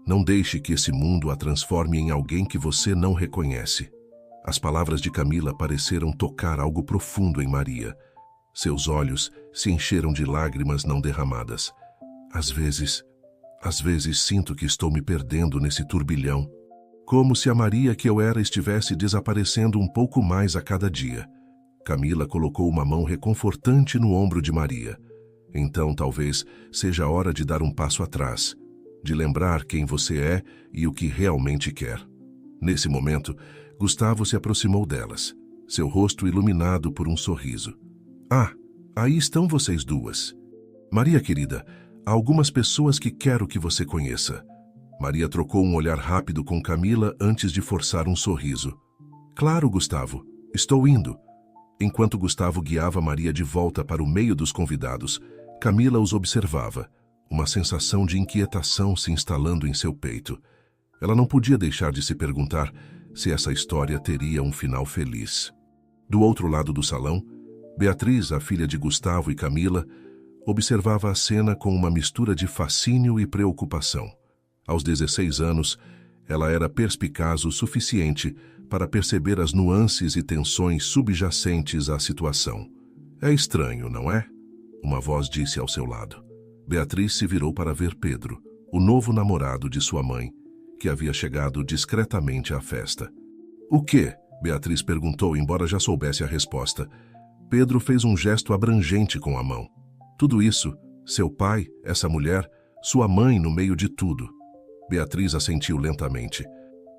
Speaker 1: Não deixe que esse mundo a transforme em alguém que você não reconhece. As palavras de Camila pareceram tocar algo profundo em Maria. Seus olhos se encheram de lágrimas não derramadas. Às vezes sinto que estou me perdendo nesse turbilhão. Como se a Maria que eu era estivesse desaparecendo um pouco mais a cada dia. Camila colocou uma mão reconfortante no ombro de Maria. Então talvez seja a hora de dar um passo atrás, de lembrar quem você é e o que realmente quer. Nesse momento, Gustavo se aproximou delas, seu rosto iluminado por um sorriso. Ah, aí estão vocês duas. Maria querida, há algumas pessoas que quero que você conheça. Maria trocou um olhar rápido com Camila antes de forçar um sorriso. Claro, Gustavo, estou indo. Enquanto Gustavo guiava Maria de volta para o meio dos convidados, Camila os observava, uma sensação de inquietação se instalando em seu peito. Ela não podia deixar de se perguntar se essa história teria um final feliz. Do outro lado do salão, Beatriz, a filha de Gustavo e Camila, observava a cena com uma mistura de fascínio e preocupação. Aos 16 anos, ela era perspicaz o suficiente para perceber as nuances e tensões subjacentes à situação. É estranho, não é? Uma voz disse ao seu lado. Beatriz se virou para ver Pedro, o novo namorado de sua mãe, que havia chegado discretamente à festa. O quê? Beatriz perguntou, embora já soubesse a resposta. Pedro fez um gesto abrangente com a mão. Tudo isso, seu pai, essa mulher, sua mãe no meio de tudo. Beatriz assentiu lentamente.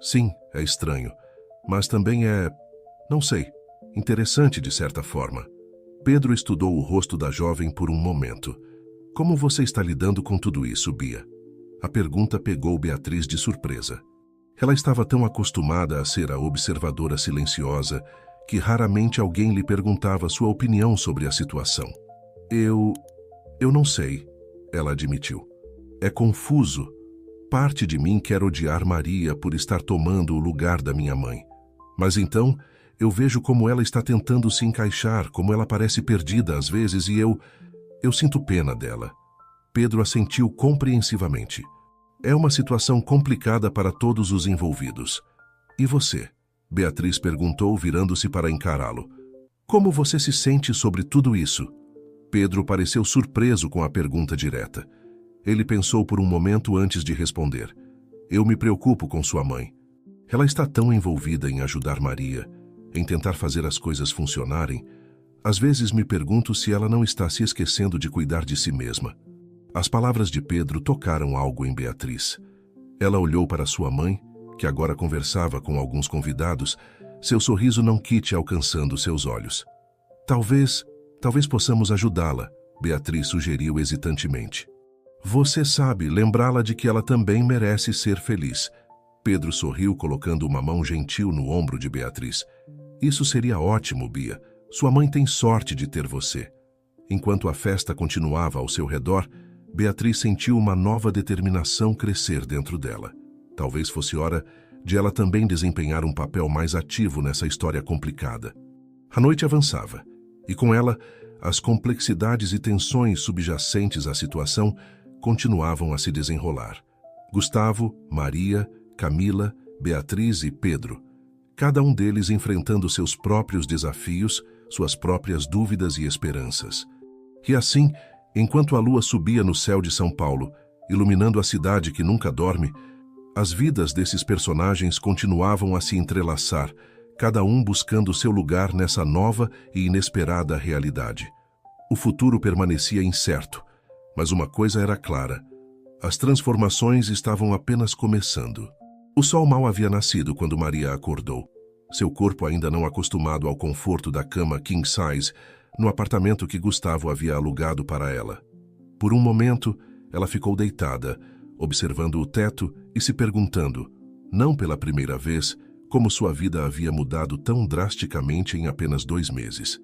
Speaker 1: Sim, é estranho, mas também não sei, interessante de certa forma. Pedro estudou o rosto da jovem por um momento. Como você está lidando com tudo isso, Bia? A pergunta pegou Beatriz de surpresa. Ela estava tão acostumada a ser a observadora silenciosa que raramente alguém lhe perguntava sua opinião sobre a situação. Eu não sei, ela admitiu. É confuso. Parte de mim quer odiar Maria por estar tomando o lugar da minha mãe. Mas então, eu vejo como ela está tentando se encaixar, como ela parece perdida às vezes e eu sinto pena dela. Pedro assentiu compreensivamente. É uma situação complicada para todos os envolvidos. E você? Beatriz perguntou, virando-se para encará-lo. Como você se sente sobre tudo isso? Pedro pareceu surpreso com a pergunta direta. Ele pensou por um momento antes de responder. Eu me preocupo com sua mãe. Ela está tão envolvida em ajudar Maria, em tentar fazer as coisas funcionarem. Às vezes me pergunto se ela não está se esquecendo de cuidar de si mesma. As palavras de Pedro tocaram algo em Beatriz. Ela olhou para sua mãe, que agora conversava com alguns convidados, seu sorriso não quite alcançando seus olhos. Talvez possamos ajudá-la, Beatriz sugeriu hesitantemente. Você sabe, lembrá-la de que ela também merece ser feliz. Pedro sorriu, colocando uma mão gentil no ombro de Beatriz. Isso seria ótimo, Bia. Sua mãe tem sorte de ter você. Enquanto a festa continuava ao seu redor, Beatriz sentiu uma nova determinação crescer dentro dela. Talvez fosse hora de ela também desempenhar um papel mais ativo nessa história complicada. A noite avançava, e com ela, as complexidades e tensões subjacentes à situação continuavam a se desenrolar. Gustavo, Maria, Camila, Beatriz e Pedro, cada um deles enfrentando seus próprios desafios, suas próprias dúvidas e esperanças. E assim, enquanto a lua subia no céu de São Paulo, iluminando a cidade que nunca dorme, as vidas desses personagens continuavam a se entrelaçar, cada um buscando seu lugar nessa nova e inesperada realidade. O futuro permanecia incerto, mas uma coisa era clara: as transformações estavam apenas começando. O sol mal havia nascido quando Maria acordou. Seu corpo ainda não acostumado ao conforto da cama king size, no apartamento que Gustavo havia alugado para ela. Por um momento, ela ficou deitada, observando o teto e se perguntando, não pela primeira vez, como sua vida havia mudado tão drasticamente em apenas 2 meses.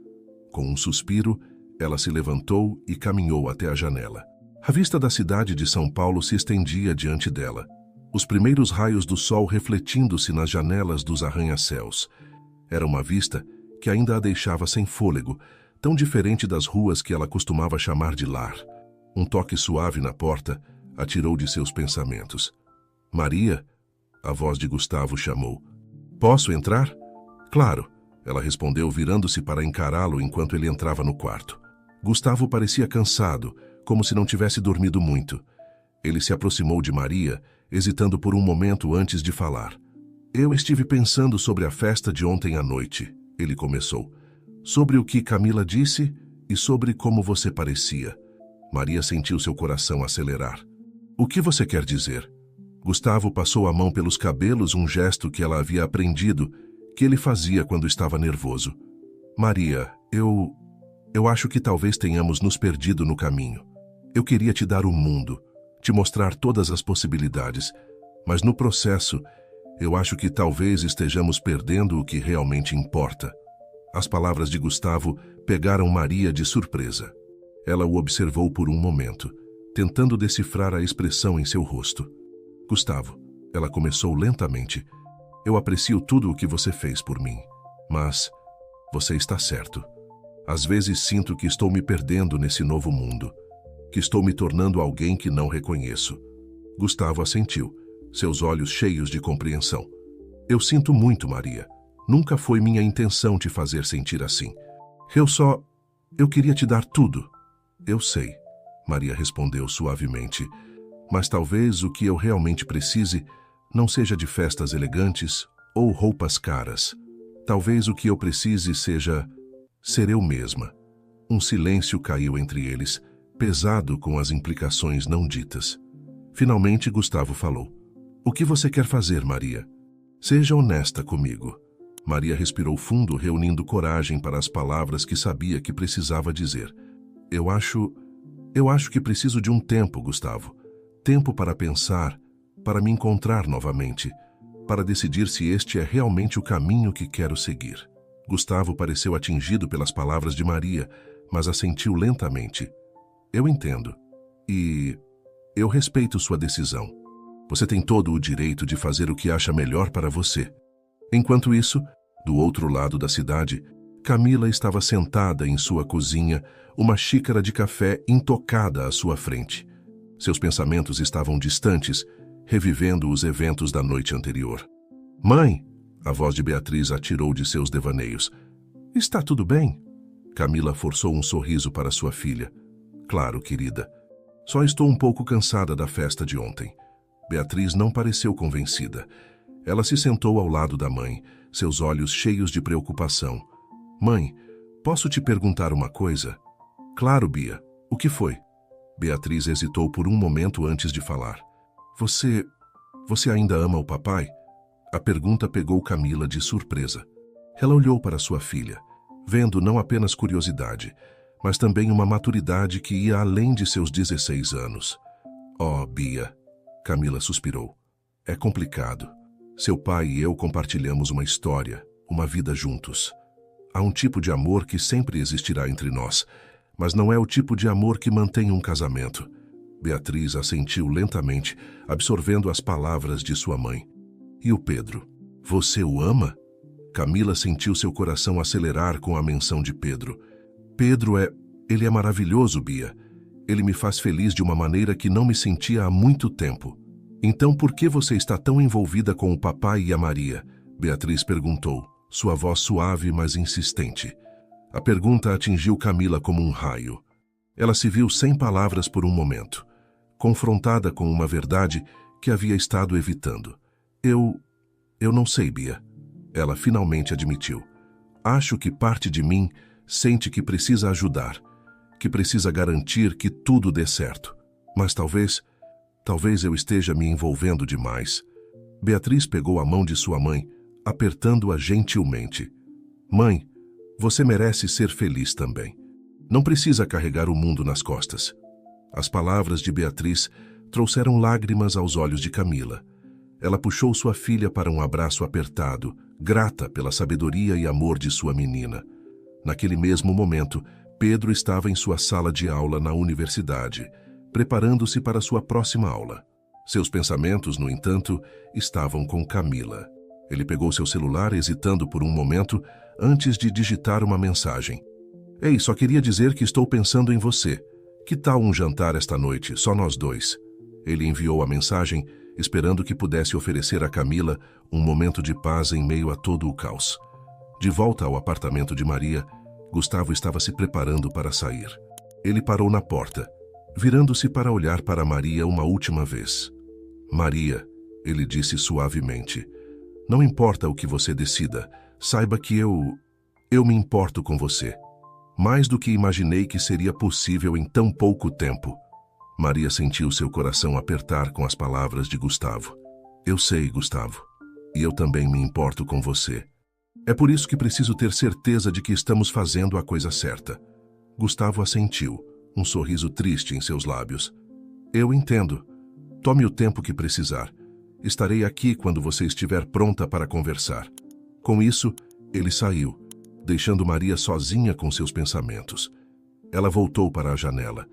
Speaker 1: Com um suspiro, ela se levantou e caminhou até a janela. A vista da cidade de São Paulo se estendia diante dela, os primeiros raios do sol refletindo-se nas janelas dos arranha-céus. Era uma vista que ainda a deixava sem fôlego, tão diferente das ruas que ela costumava chamar de lar. Um toque suave na porta a tirou de seus pensamentos. Maria, a voz de Gustavo chamou. Posso entrar? Claro, ela respondeu, virando-se para encará-lo enquanto ele entrava no quarto. Gustavo parecia cansado, como se não tivesse dormido muito. Ele se aproximou de Maria, hesitando por um momento antes de falar. Eu estive pensando sobre a festa de ontem à noite, ele começou. Sobre o que Camila disse e sobre como você parecia. Maria sentiu seu coração acelerar. O que você quer dizer? Gustavo passou a mão pelos cabelos, um gesto que ela havia aprendido, que ele fazia quando estava nervoso. Maria, eu acho que talvez tenhamos nos perdido no caminho. Eu queria te dar o mundo, te mostrar todas as possibilidades, mas no processo, eu acho que talvez estejamos perdendo o que realmente importa. As palavras de Gustavo pegaram Maria de surpresa. Ela o observou por um momento, tentando decifrar a expressão em seu rosto. Gustavo, ela começou lentamente, eu aprecio tudo o que você fez por mim, mas você está certo. Às vezes sinto que estou me perdendo nesse novo mundo, que estou me tornando alguém que não reconheço. Gustavo assentiu, seus olhos cheios de compreensão. Eu sinto muito, Maria. Nunca foi minha intenção te fazer sentir assim. Eu queria te dar tudo. Eu sei, Maria respondeu suavemente, mas talvez o que eu realmente precise não seja de festas elegantes ou roupas caras. Talvez o que eu precise seja ser eu mesma. Um silêncio caiu entre eles, pesado com as implicações não ditas. Finalmente, Gustavo falou. O que você quer fazer, Maria? Seja honesta comigo. Maria respirou fundo, reunindo coragem para as palavras que sabia que precisava dizer. Eu acho que preciso de um tempo, Gustavo. Tempo para pensar, para me encontrar novamente, para decidir se este é realmente o caminho que quero seguir. Gustavo pareceu atingido pelas palavras de Maria, mas assentiu lentamente. Eu entendo. E eu respeito sua decisão. Você tem todo o direito de fazer o que acha melhor para você. Enquanto isso, do outro lado da cidade, Camila estava sentada em sua cozinha, uma xícara de café intocada à sua frente. Seus pensamentos estavam distantes, revivendo os eventos da noite anterior. Mãe! A voz de Beatriz atirou de seus devaneios. Está tudo bem? Camila forçou um sorriso para sua filha. Claro, querida. Só estou um pouco cansada da festa de ontem. Beatriz não pareceu convencida. Ela se sentou ao lado da mãe, seus olhos cheios de preocupação. Mãe, posso te perguntar uma coisa? Claro, Bia. O que foi? Beatriz hesitou por um momento antes de falar. Você ainda ama o papai? A pergunta pegou Camila de surpresa. Ela olhou para sua filha, vendo não apenas curiosidade, mas também uma maturidade que ia além de seus 16 anos. Oh, Bia, Camila suspirou. É complicado. Seu pai e eu compartilhamos uma história, uma vida juntos. Há um tipo de amor que sempre existirá entre nós, mas não é o tipo de amor que mantém um casamento. Beatriz assentiu lentamente, absorvendo as palavras de sua mãe. E o Pedro? Você o ama? Camila sentiu seu coração acelerar com a menção de Pedro. Ele é maravilhoso, Bia. Ele me faz feliz de uma maneira que não me sentia há muito tempo. Então por que você está tão envolvida com o papai e a Maria? Beatriz perguntou, sua voz suave, mas insistente. A pergunta atingiu Camila como um raio. Ela se viu sem palavras por um momento, confrontada com uma verdade que havia estado evitando. Eu não sei, Bia. Ela finalmente admitiu. Acho que parte de mim sente que precisa ajudar, que precisa garantir que tudo dê certo. Mas talvez eu esteja me envolvendo demais. Beatriz pegou a mão de sua mãe, apertando-a gentilmente. Mãe, você merece ser feliz também. Não precisa carregar o mundo nas costas. As palavras de Beatriz trouxeram lágrimas aos olhos de Camila. Ela puxou sua filha para um abraço apertado, grata pela sabedoria e amor de sua menina. Naquele mesmo momento, Pedro estava em sua sala de aula na universidade, preparando-se para sua próxima aula. Seus pensamentos, no entanto, estavam com Camila. Ele pegou seu celular, hesitando por um momento, antes de digitar uma mensagem. Ei, só queria dizer que estou pensando em você. Que tal um jantar esta noite, só nós dois? Ele enviou a mensagem, esperando que pudesse oferecer a Camila um momento de paz em meio a todo o caos. De volta ao apartamento de Maria, Gustavo estava se preparando para sair. Ele parou na porta, virando-se para olhar para Maria uma última vez. Maria, ele disse suavemente, não importa o que você decida, saiba que eu me importo com você. Mais do que imaginei que seria possível em tão pouco tempo. Maria sentiu seu coração apertar com as palavras de Gustavo. Eu sei, Gustavo, e eu também me importo com você. É por isso que preciso ter certeza de que estamos fazendo a coisa certa. Gustavo assentiu, um sorriso triste em seus lábios. Eu entendo. Tome o tempo que precisar. Estarei aqui quando você estiver pronta para conversar. Com isso, ele saiu, deixando Maria sozinha com seus pensamentos. Ela voltou para a janela,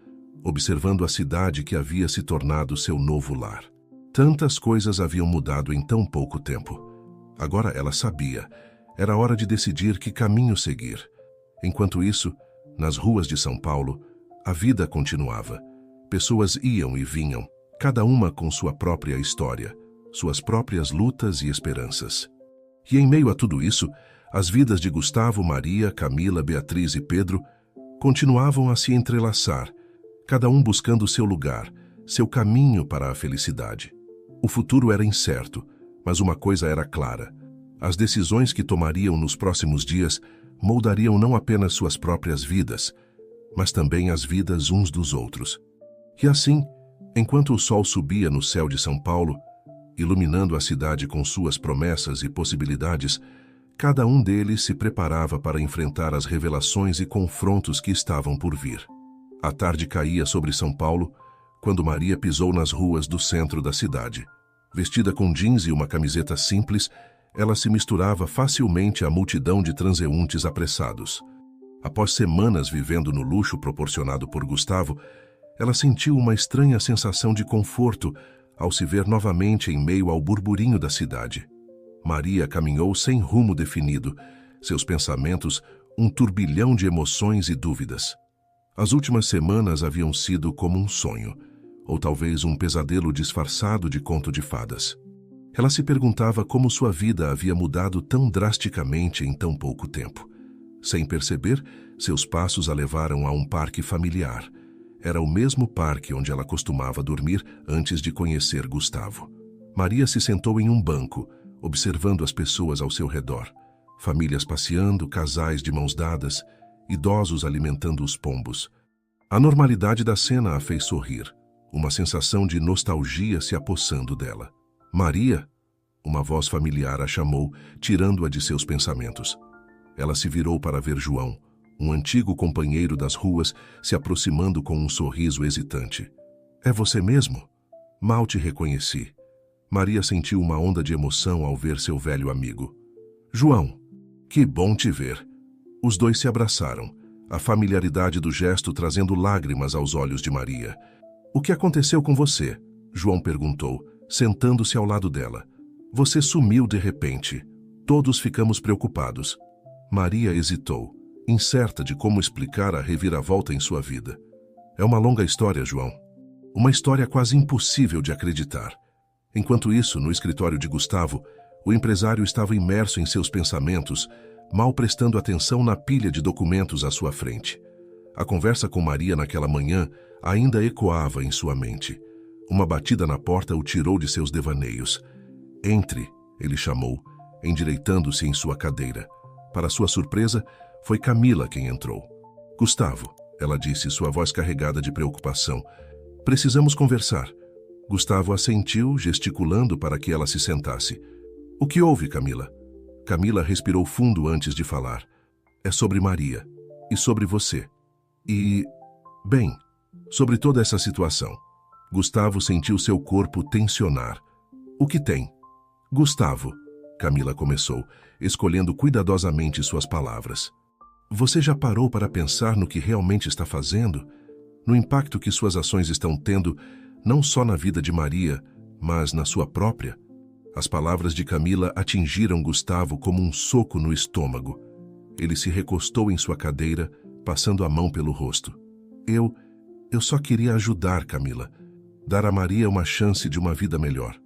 Speaker 1: observando a cidade que havia se tornado seu novo lar. Tantas coisas haviam mudado em tão pouco tempo. Agora ela sabia. Era hora de decidir que caminho seguir. Enquanto isso, nas ruas de São Paulo, a vida continuava. Pessoas iam e vinham, cada uma com sua própria história, suas próprias lutas e esperanças. E em meio a tudo isso, as vidas de Gustavo, Maria, Camila, Beatriz e Pedro continuavam a se entrelaçar, cada um buscando seu lugar, seu caminho para a felicidade. O futuro era incerto, mas uma coisa era clara. As decisões que tomariam nos próximos dias moldariam não apenas suas próprias vidas, mas também as vidas uns dos outros. E assim, enquanto o sol subia no céu de São Paulo, iluminando a cidade com suas promessas e possibilidades, cada um deles se preparava para enfrentar as revelações e confrontos que estavam por vir. A tarde caía sobre São Paulo, quando Maria pisou nas ruas do centro da cidade. Vestida com jeans e uma camiseta simples, ela se misturava facilmente à multidão de transeuntes apressados. Após semanas vivendo no luxo proporcionado por Gustavo, ela sentiu uma estranha sensação de conforto ao se ver novamente em meio ao burburinho da cidade. Maria caminhou sem rumo definido, seus pensamentos um turbilhão de emoções e dúvidas. As últimas semanas haviam sido como um sonho, ou talvez um pesadelo disfarçado de conto de fadas. Ela se perguntava como sua vida havia mudado tão drasticamente em tão pouco tempo. Sem perceber, seus passos a levaram a um parque familiar. Era o mesmo parque onde ela costumava dormir antes de conhecer Gustavo. Maria se sentou em um banco, observando as pessoas ao seu redor. Famílias passeando, casais de mãos dadas, idosos alimentando os pombos. A normalidade da cena a fez sorrir, uma sensação de nostalgia se apossando dela. Maria, uma voz familiar a chamou, tirando-a de seus pensamentos. Ela se virou para ver João, um antigo companheiro das ruas, se aproximando com um sorriso hesitante. É você mesmo? Mal te reconheci. Maria sentiu uma onda de emoção ao ver seu velho amigo. João, que bom te ver. Os dois se abraçaram, a familiaridade do gesto trazendo lágrimas aos olhos de Maria. O que aconteceu com você? João perguntou, sentando-se ao lado dela. Você sumiu de repente. Todos ficamos preocupados. Maria hesitou, incerta de como explicar a reviravolta em sua vida. É uma longa história, João. Uma história quase impossível de acreditar. Enquanto isso, no escritório de Gustavo, o empresário estava imerso em seus pensamentos, mal prestando atenção na pilha de documentos à sua frente. A conversa com Maria naquela manhã ainda ecoava em sua mente. Uma batida na porta o tirou de seus devaneios. Entre, ele chamou, endireitando-se em sua cadeira. Para sua surpresa, foi Camila quem entrou. Gustavo, ela disse, sua voz carregada de preocupação. Precisamos conversar. Gustavo assentiu, gesticulando para que ela se sentasse. O que houve, Camila? Camila respirou fundo antes de falar. É sobre Maria. E sobre você. E... bem, sobre toda essa situação. Gustavo sentiu seu corpo tensionar. O que tem? Gustavo, Camila começou, escolhendo cuidadosamente suas palavras. Você já parou para pensar no que realmente está fazendo? No impacto que suas ações estão tendo, não só na vida de Maria, mas na sua própria? As palavras de Camila atingiram Gustavo como um soco no estômago. Ele se recostou em sua cadeira, passando a mão pelo rosto. Eu só queria ajudar, Camila. Dar a Maria uma chance de uma vida melhor.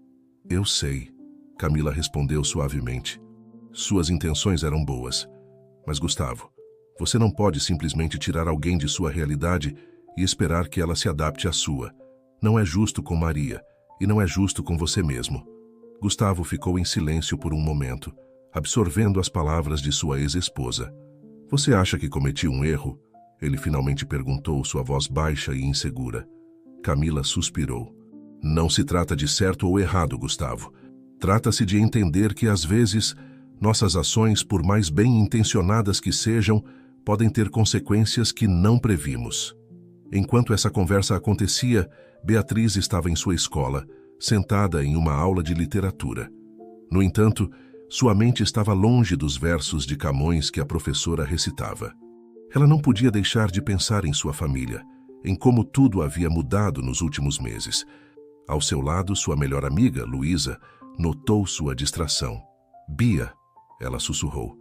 Speaker 1: Eu sei, Camila respondeu suavemente. Suas intenções eram boas. Mas, Gustavo, você não pode simplesmente tirar alguém de sua realidade e esperar que ela se adapte à sua. Não é justo com Maria, e não é justo com você mesmo. Gustavo ficou em silêncio por um momento, absorvendo as palavras de sua ex-esposa. Você acha que cometi um erro? Ele finalmente perguntou, sua voz baixa e insegura. Camila suspirou. Não se trata de certo ou errado, Gustavo. Trata-se de entender que, às vezes, nossas ações, por mais bem intencionadas que sejam, podem ter consequências que não previmos. Enquanto essa conversa acontecia, Beatriz estava em sua escola, sentada em uma aula de literatura. No entanto, sua mente estava longe dos versos de Camões que a professora recitava. Ela não podia deixar de pensar em sua família, em como tudo havia mudado nos últimos meses. Ao seu lado, sua melhor amiga, Luísa, notou sua distração. Bia, ela sussurrou.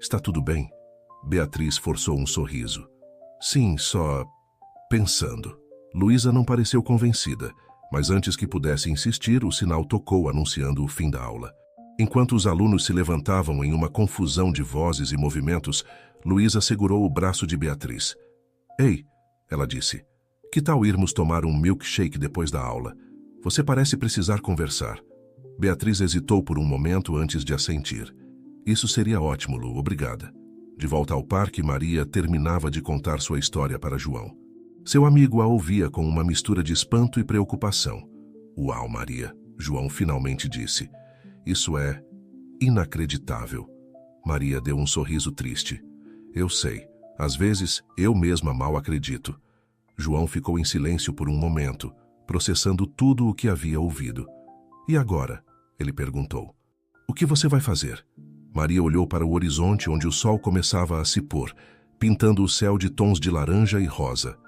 Speaker 1: Está tudo bem? Beatriz forçou um sorriso. Sim, só... pensando. Luísa não pareceu convencida, mas antes que pudesse insistir, o sinal tocou anunciando o fim da aula. Enquanto os alunos se levantavam em uma confusão de vozes e movimentos, Luísa segurou o braço de Beatriz. Ei, ela disse, que tal irmos tomar um milkshake depois da aula? Você parece precisar conversar. Beatriz hesitou por um momento antes de assentir. Isso seria ótimo, Lu, obrigada. De volta ao parque, Maria terminava de contar sua história para João. Seu amigo a ouvia com uma mistura de espanto e preocupação. Uau, Maria, João finalmente disse. Isso é inacreditável. Maria deu um sorriso triste. Eu sei, às vezes eu mesma mal acredito. João ficou em silêncio por um momento, processando tudo o que havia ouvido. E agora? Ele perguntou. O que você vai fazer? Maria olhou para o horizonte onde o sol começava a se pôr, pintando o céu de tons de laranja e rosa.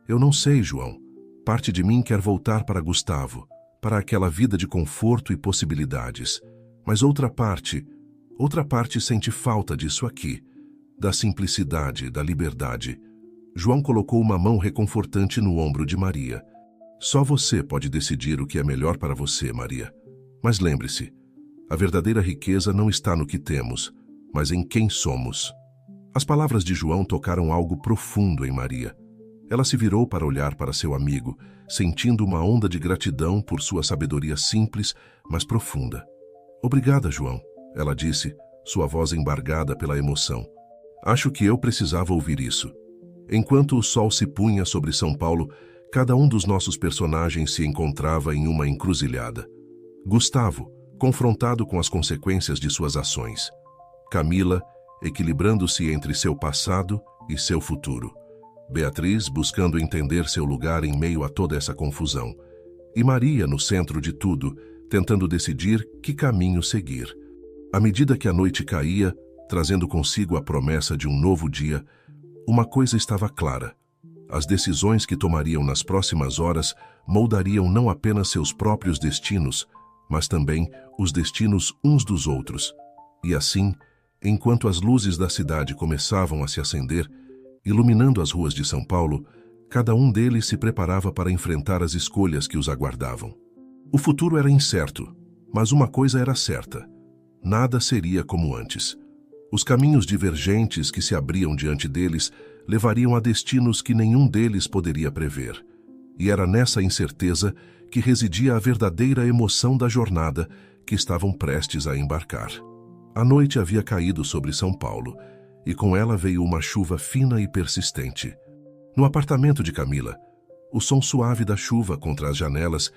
Speaker 1: Eu não sei, João. Parte de mim quer voltar para Gustavo, para aquela vida de conforto e possibilidades. Mas outra parte sente falta disso aqui, da simplicidade, da liberdade. João colocou uma mão reconfortante no ombro de Maria. Só você pode decidir o que é melhor para você, Maria. Mas lembre-se, a verdadeira riqueza não está no que temos, mas em quem somos. As palavras de João tocaram algo profundo em Maria. Ela se virou para olhar para seu amigo, sentindo uma onda de gratidão por sua sabedoria simples, mas profunda. Obrigada, João, ela disse, sua voz embargada pela emoção. Acho que eu precisava ouvir isso. Enquanto o sol se punha sobre São Paulo, cada um dos nossos personagens se encontrava em uma encruzilhada. Gustavo, confrontado com as consequências de suas ações. Camila, equilibrando-se entre seu passado e seu futuro. Beatriz, buscando entender seu lugar em meio a toda essa confusão. E Maria, no centro de tudo, tentando decidir que caminho seguir. À medida que a noite caía, trazendo consigo a promessa de um novo dia, uma coisa estava clara. As decisões que tomariam nas próximas horas moldariam não apenas seus próprios destinos, mas também os destinos uns dos outros. E assim, enquanto as luzes da cidade começavam a se acender, iluminando as ruas de São Paulo, cada um deles se preparava para enfrentar as escolhas que os aguardavam. O futuro era incerto, mas uma coisa era certa: nada seria como antes. Os caminhos divergentes que se abriam diante deles levariam a destinos que nenhum deles poderia prever. E era nessa incerteza que residia a verdadeira emoção da jornada que estavam prestes a embarcar. A noite havia caído sobre São Paulo, e com ela veio uma chuva fina e persistente. No apartamento de Camila, o som suave da chuva contra as janelas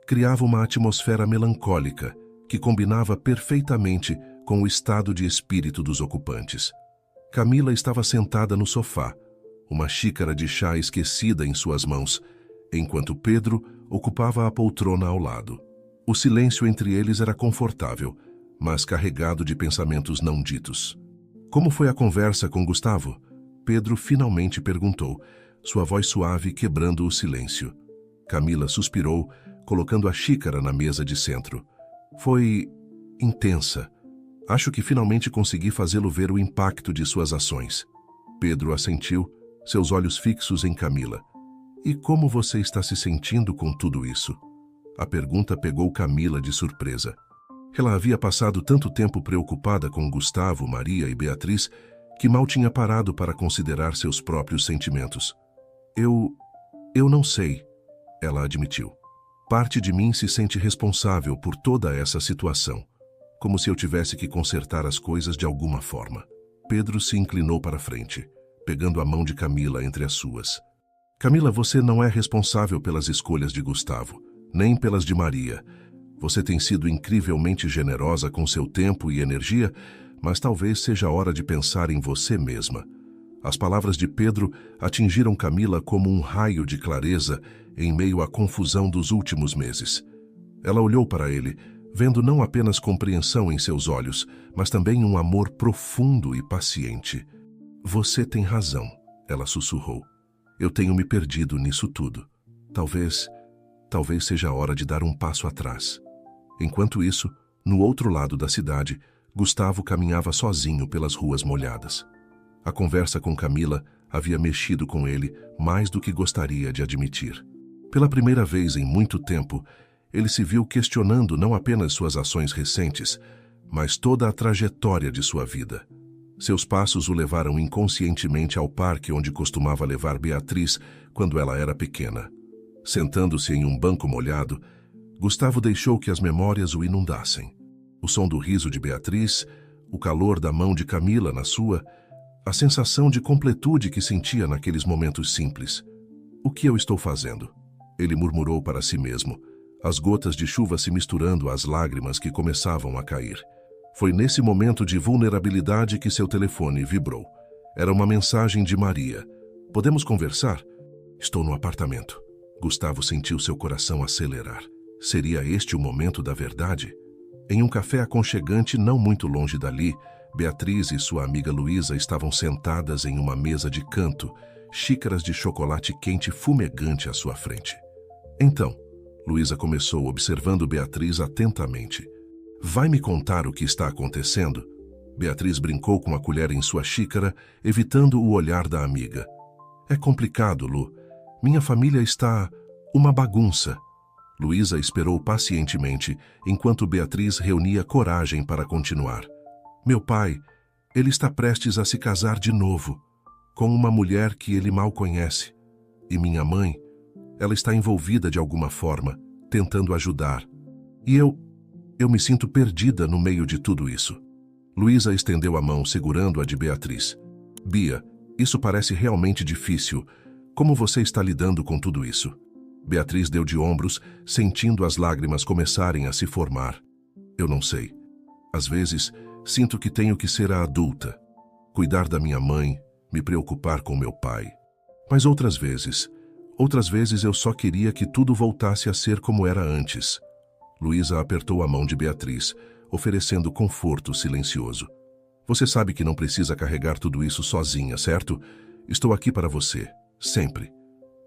Speaker 1: criava uma atmosfera melancólica que combinava perfeitamente com o estado de espírito dos ocupantes. Camila estava sentada no sofá, uma xícara de chá esquecida em suas mãos, enquanto Pedro ocupava a poltrona ao lado. O silêncio entre eles era confortável, mas carregado de pensamentos não ditos. Como foi a conversa com Gustavo? Pedro finalmente perguntou, sua voz suave quebrando o silêncio. Camila suspirou, colocando a xícara na mesa de centro. Foi intensa. Acho que finalmente consegui fazê-lo ver o impacto de suas ações. Pedro assentiu, seus olhos fixos em Camila. E como você está se sentindo com tudo isso? A pergunta pegou Camila de surpresa. Ela havia passado tanto tempo preocupada com Gustavo, Maria e Beatriz que mal tinha parado para considerar seus próprios sentimentos. Eu não sei, ela admitiu. Parte de mim se sente responsável por toda essa situação, como se eu tivesse que consertar as coisas de alguma forma. Pedro se inclinou para frente, pegando a mão de Camila entre as suas. Camila, você não é responsável pelas escolhas de Gustavo, nem pelas de Maria. Você tem sido incrivelmente generosa com seu tempo e energia, mas talvez seja a hora de pensar em você mesma. As palavras de Pedro atingiram Camila como um raio de clareza em meio à confusão dos últimos meses. Ela olhou para ele, vendo não apenas compreensão em seus olhos, mas também um amor profundo e paciente. Você tem razão, ela sussurrou. Eu tenho me perdido nisso tudo. Talvez seja a hora de dar um passo atrás. Enquanto isso, no outro lado da cidade, Gustavo caminhava sozinho pelas ruas molhadas. A conversa com Camila havia mexido com ele mais do que gostaria de admitir. Pela primeira vez em muito tempo, ele se viu questionando não apenas suas ações recentes, mas toda a trajetória de sua vida. Seus passos o levaram inconscientemente ao parque onde costumava levar Beatriz quando ela era pequena. Sentando-se em um banco molhado, Gustavo deixou que as memórias o inundassem. O som do riso de Beatriz, o calor da mão de Camila na sua, a sensação de completude que sentia naqueles momentos simples. O que eu estou fazendo? Ele murmurou para si mesmo, as gotas de chuva se misturando às lágrimas que começavam a cair. Foi nesse momento de vulnerabilidade que seu telefone vibrou. Era uma mensagem de Maria. Podemos conversar? Estou no apartamento. Gustavo sentiu seu coração acelerar. Seria este o momento da verdade? Em um café aconchegante não muito longe dali, Beatriz e sua amiga Luísa estavam sentadas em uma mesa de canto, xícaras de chocolate quente fumegante à sua frente. Então, Luísa começou observando Beatriz atentamente. Vai me contar o que está acontecendo? Beatriz brincou com a colher em sua xícara, evitando o olhar da amiga. É complicado, Lu. Minha família está... Uma bagunça. Luísa esperou pacientemente, enquanto Beatriz reunia coragem para continuar. Meu pai, ele está prestes a se casar de novo, com uma mulher que ele mal conhece. E minha mãe, ela está envolvida de alguma forma, tentando ajudar. E eu me sinto perdida no meio de tudo isso. Luísa estendeu a mão, segurando a de Beatriz. Bia, isso parece realmente difícil. Como você está lidando com tudo isso? Beatriz deu de ombros, sentindo as lágrimas começarem a se formar. Eu não sei. Às vezes, sinto que tenho que ser a adulta. Cuidar da minha mãe, me preocupar com meu pai. Mas outras vezes eu só queria que tudo voltasse a ser como era antes. Luísa apertou a mão de Beatriz, oferecendo conforto silencioso. Você sabe que não precisa carregar tudo isso sozinha, certo? Estou aqui para você, sempre.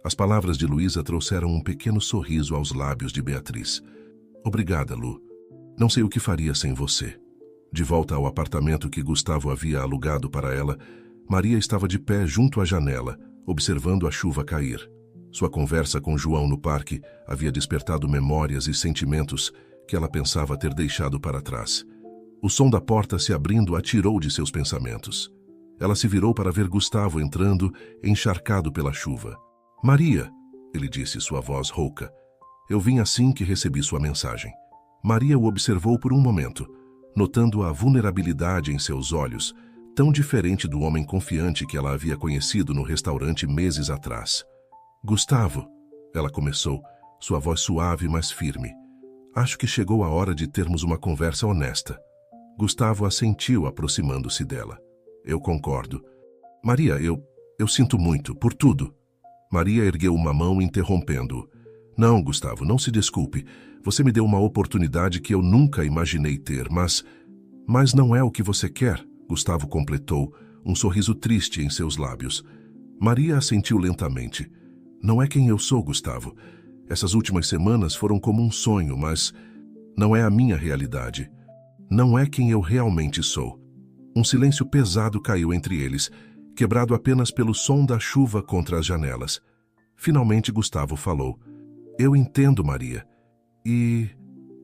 Speaker 1: As palavras de Luísa trouxeram um pequeno sorriso aos lábios de Beatriz. Obrigada, Lu. Não sei o que faria sem você. De volta ao apartamento que Gustavo havia alugado para ela, Maria estava de pé junto à janela, observando a chuva cair. Sua conversa com João no parque havia despertado memórias e sentimentos que ela pensava ter deixado para trás. O som da porta se abrindo a tirou de seus pensamentos. Ela se virou para ver Gustavo entrando, encharcado pela chuva. Maria, ele disse, sua voz rouca. Eu vim assim que recebi sua mensagem. Maria o observou por um momento, notando a vulnerabilidade em seus olhos, tão diferente do homem confiante que ela havia conhecido no restaurante meses atrás. Gustavo, ela começou, sua voz suave, mas firme. Acho que chegou a hora de termos uma conversa honesta. Gustavo assentiu, aproximando-se dela. Eu concordo. Maria, eu sinto muito, por tudo. Maria ergueu uma mão, interrompendo-o. Não, Gustavo, não se desculpe. Você me deu uma oportunidade que eu nunca imaginei ter, mas não é o que você quer, Gustavo completou, um sorriso triste em seus lábios. Maria assentiu lentamente. Não é quem eu sou, Gustavo. Essas últimas semanas foram como um sonho, mas não é a minha realidade. Não é quem eu realmente sou. Um silêncio pesado caiu entre eles, quebrado apenas pelo som da chuva contra as janelas. Finalmente Gustavo falou. Eu entendo, Maria. E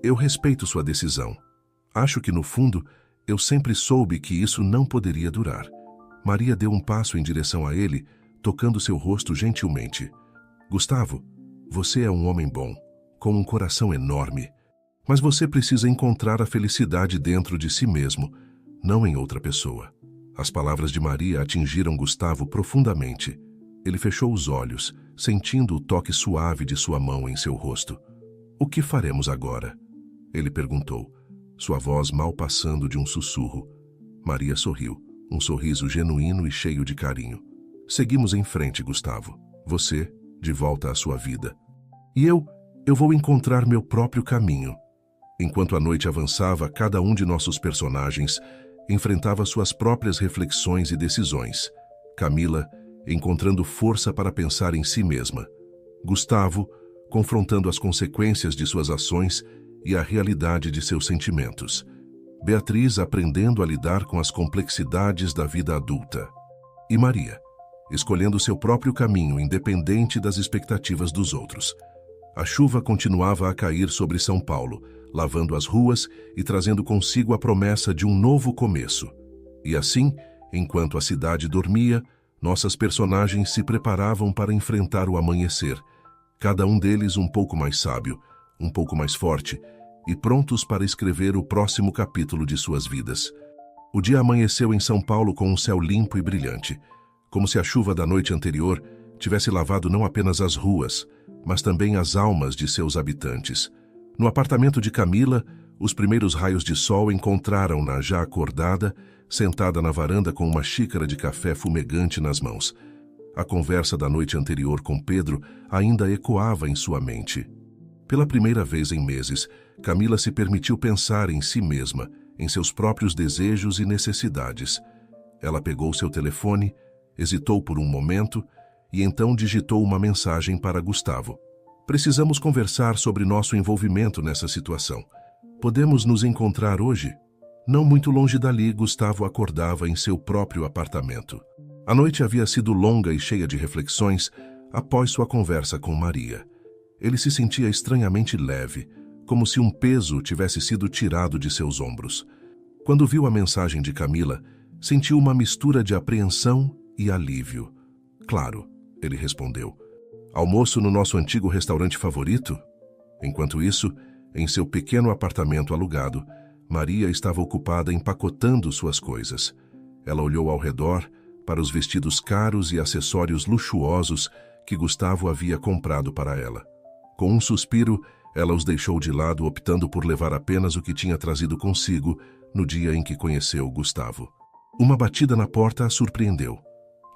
Speaker 1: eu respeito sua decisão. Acho que, no fundo, eu sempre soube que isso não poderia durar. Maria deu um passo em direção a ele, tocando seu rosto gentilmente. Gustavo, você é um homem bom, com um coração enorme. Mas você precisa encontrar a felicidade dentro de si mesmo, não em outra pessoa. As palavras de Maria atingiram Gustavo profundamente. Ele fechou os olhos, sentindo o toque suave de sua mão em seu rosto. O que faremos agora? Ele perguntou, sua voz mal passando de um sussurro. Maria sorriu, um sorriso genuíno e cheio de carinho. Seguimos em frente, Gustavo. Você, de volta à sua vida. E eu vou encontrar meu próprio caminho. Enquanto a noite avançava, cada um de nossos personagens enfrentava suas próprias reflexões e decisões. Camila, encontrando força para pensar em si mesma. Gustavo, confrontando as consequências de suas ações e a realidade de seus sentimentos. Beatriz aprendendo a lidar com as complexidades da vida adulta. E Maria, escolhendo seu próprio caminho independente das expectativas dos outros. A chuva continuava a cair sobre São Paulo, lavando as ruas e trazendo consigo a promessa de um novo começo. E assim, enquanto a cidade dormia, nossas personagens se preparavam para enfrentar o amanhecer, cada um deles um pouco mais sábio, um pouco mais forte, e prontos para escrever o próximo capítulo de suas vidas. O dia amanheceu em São Paulo com um céu limpo e brilhante, como se a chuva da noite anterior tivesse lavado não apenas as ruas, mas também as almas de seus habitantes. No apartamento de Camila, os primeiros raios de sol encontraram-na já acordada, sentada na varanda com uma xícara de café fumegante nas mãos. A conversa da noite anterior com Pedro ainda ecoava em sua mente. Pela primeira vez em meses, Camila se permitiu pensar em si mesma, em seus próprios desejos e necessidades. Ela pegou seu telefone, hesitou por um momento e então digitou uma mensagem para Gustavo. Precisamos conversar sobre nosso envolvimento nessa situação. Podemos nos encontrar hoje? Não muito longe dali, Gustavo acordava em seu próprio apartamento. A noite havia sido longa e cheia de reflexões após sua conversa com Maria. Ele se sentia estranhamente leve, como se um peso tivesse sido tirado de seus ombros. Quando viu a mensagem de Camila, sentiu uma mistura de apreensão e alívio. Claro, ele respondeu. Almoço no nosso antigo restaurante favorito? Enquanto isso, em seu pequeno apartamento alugado, Maria estava ocupada empacotando suas coisas. Ela olhou ao redor para os vestidos caros e acessórios luxuosos que Gustavo havia comprado para ela. Com um suspiro, ela os deixou de lado, optando por levar apenas o que tinha trazido consigo no dia em que conheceu Gustavo. Uma batida na porta a surpreendeu.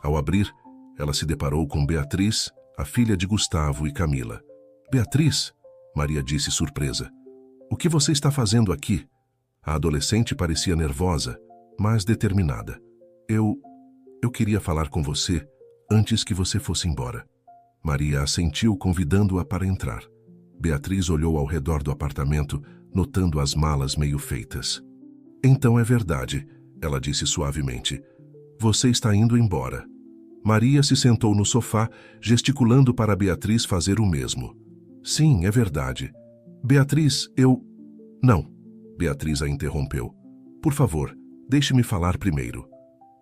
Speaker 1: Ao abrir, ela se deparou com Beatriz, a filha de Gustavo e Camila. "Beatriz", Maria disse surpresa. "O que você está fazendo aqui?" A adolescente parecia nervosa, mas determinada. Eu queria falar com você antes que você fosse embora." Maria assentiu, convidando-a para entrar. Beatriz olhou ao redor do apartamento, notando as malas meio feitas. "Então é verdade", ela disse suavemente. "Você está indo embora." Maria se sentou no sofá, gesticulando para Beatriz fazer o mesmo. "Sim, é verdade. Beatriz, Não", Beatriz a interrompeu. "Por favor, deixe-me falar primeiro."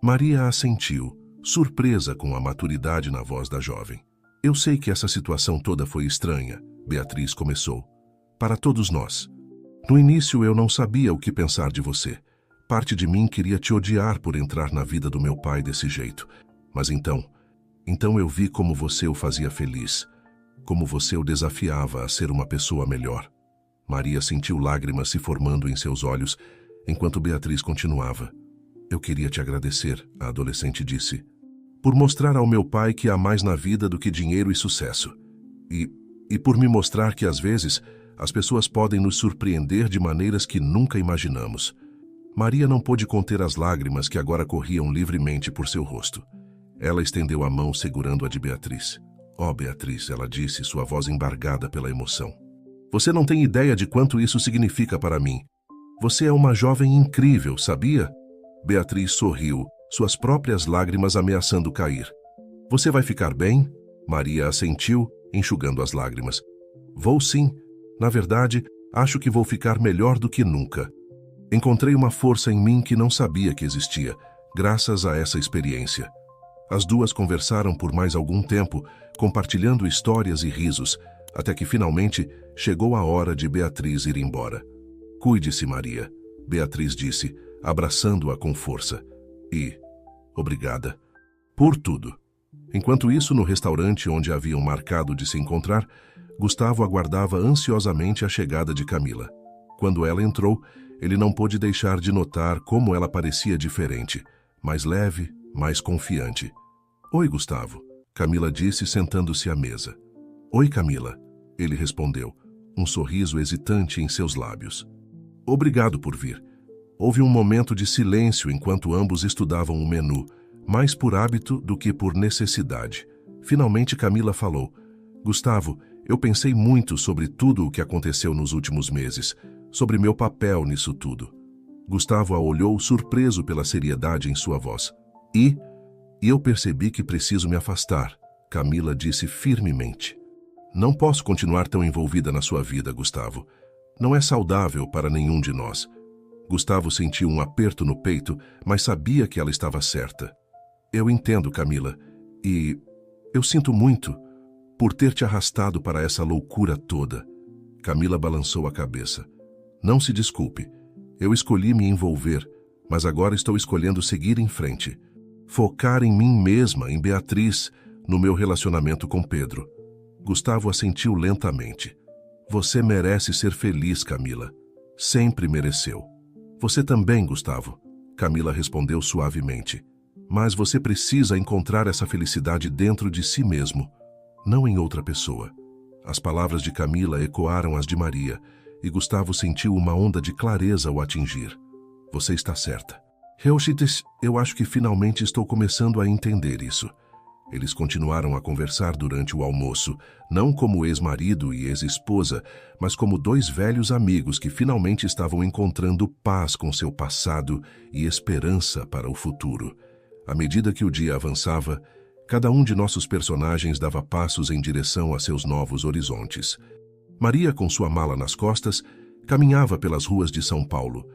Speaker 1: Maria assentiu, surpresa com a maturidade na voz da jovem. "Eu sei que essa situação toda foi estranha", Beatriz começou. "Para todos nós. No início eu não sabia o que pensar de você. Parte de mim queria te odiar por entrar na vida do meu pai desse jeito. Mas então eu vi como você o fazia feliz, como você o desafiava a ser uma pessoa melhor." Maria sentiu lágrimas se formando em seus olhos, enquanto Beatriz continuava. "Eu queria te agradecer", a adolescente disse, "por mostrar ao meu pai que há mais na vida do que dinheiro e sucesso. E por me mostrar que, às vezes, as pessoas podem nos surpreender de maneiras que nunca imaginamos." Maria não pôde conter as lágrimas que agora corriam livremente por seu rosto. Ela estendeu a mão segurando a de Beatriz. "Oh, Beatriz", ela disse, sua voz embargada pela emoção. "Você não tem ideia de quanto isso significa para mim. Você é uma jovem incrível, sabia?" Beatriz sorriu, suas próprias lágrimas ameaçando cair. "Você vai ficar bem?" Maria assentiu, enxugando as lágrimas. "Vou sim. Na verdade, acho que vou ficar melhor do que nunca. Encontrei uma força em mim que não sabia que existia, graças a essa experiência." As duas conversaram por mais algum tempo, compartilhando histórias e risos, até que finalmente chegou a hora de Beatriz ir embora. "Cuide-se, Maria", Beatriz disse, abraçando-a com força. Obrigada por tudo." Enquanto isso, no restaurante onde haviam marcado de se encontrar, Gustavo aguardava ansiosamente a chegada de Camila. Quando ela entrou, ele não pôde deixar de notar como ela parecia diferente, mais leve, mais confiante. "Oi, Gustavo", Camila disse, sentando-se à mesa. "Oi, Camila", ele respondeu, um sorriso hesitante em seus lábios. "Obrigado por vir." Houve um momento de silêncio enquanto ambos estudavam o menu, mais por hábito do que por necessidade. Finalmente Camila falou: "Gustavo, eu pensei muito sobre tudo o que aconteceu nos últimos meses, sobre meu papel nisso tudo." Gustavo a olhou surpreso pela seriedade em sua voz. E eu percebi que preciso me afastar", Camila disse firmemente. "Não posso continuar tão envolvida na sua vida, Gustavo. Não é saudável para nenhum de nós." Gustavo sentiu um aperto no peito, mas sabia que ela estava certa. "Eu entendo, Camila, e eu sinto muito por ter te arrastado para essa loucura toda." Camila balançou a cabeça. "Não se desculpe. Eu escolhi me envolver, mas agora estou escolhendo seguir em frente. Focar em mim mesma, em Beatriz, no meu relacionamento com Pedro." Gustavo assentiu lentamente. "Você merece ser feliz, Camila. Sempre mereceu." "Você também, Gustavo", Camila respondeu suavemente. "Mas você precisa encontrar essa felicidade dentro de si mesmo, não em outra pessoa." As palavras de Camila ecoaram as de Maria, e Gustavo sentiu uma onda de clareza o atingir. "Você está certa. Reuchites, eu acho que finalmente estou começando a entender isso." Eles continuaram a conversar durante o almoço, não como ex-marido e ex-esposa, mas como dois velhos amigos que finalmente estavam encontrando paz com seu passado e esperança para o futuro. À medida que o dia avançava, Cada um de nossos personagens dava passos em direção a seus novos horizontes. Maria, com sua mala nas costas, caminhava pelas ruas de São Paulo,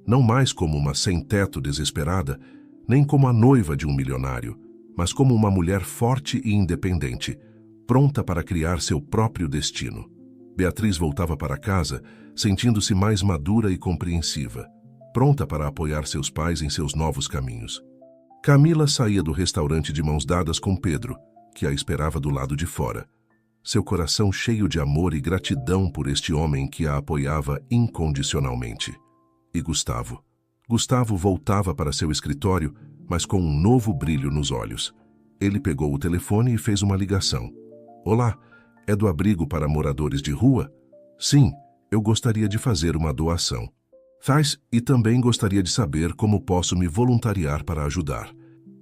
Speaker 1: não mais como uma sem-teto desesperada, nem como a noiva de um milionário, mas como uma mulher forte e independente, pronta para criar seu próprio destino. Beatriz voltava para casa, sentindo-se mais madura e compreensiva, pronta para apoiar seus pais em seus novos caminhos. Camila saía do restaurante de mãos dadas com Pedro, que a esperava do lado de fora, seu coração cheio de amor e gratidão por este homem que a apoiava incondicionalmente. E Gustavo? Gustavo voltava para seu escritório, mas com um novo brilho nos olhos. Ele pegou o telefone e fez uma ligação. Olá, é do abrigo para moradores de rua? Sim, eu gostaria de fazer uma doação. Faz, e também gostaria de saber como posso me voluntariar para ajudar.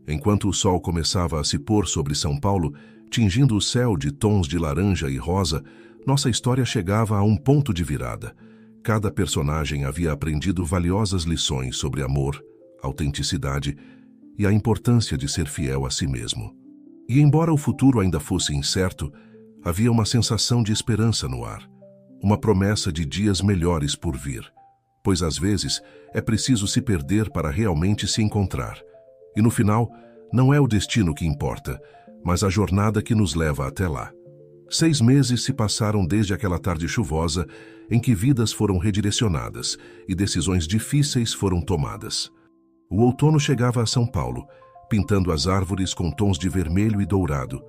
Speaker 1: Enquanto o sol começava a se pôr sobre São Paulo, tingindo o céu de tons de laranja e rosa, nossa história chegava a um ponto de virada. Cada personagem havia aprendido valiosas lições sobre amor, autenticidade e a importância de ser fiel a si mesmo. E embora o futuro ainda fosse incerto, havia uma sensação de esperança no ar, uma promessa de dias melhores por vir. Pois às vezes é preciso se perder para realmente se encontrar. E no final, não é o destino que importa, mas a jornada que nos leva até lá. 6 meses se passaram desde aquela tarde chuvosa em que vidas foram redirecionadas e decisões difíceis foram tomadas. O outono chegava a São Paulo, pintando as árvores com tons de vermelho e dourado.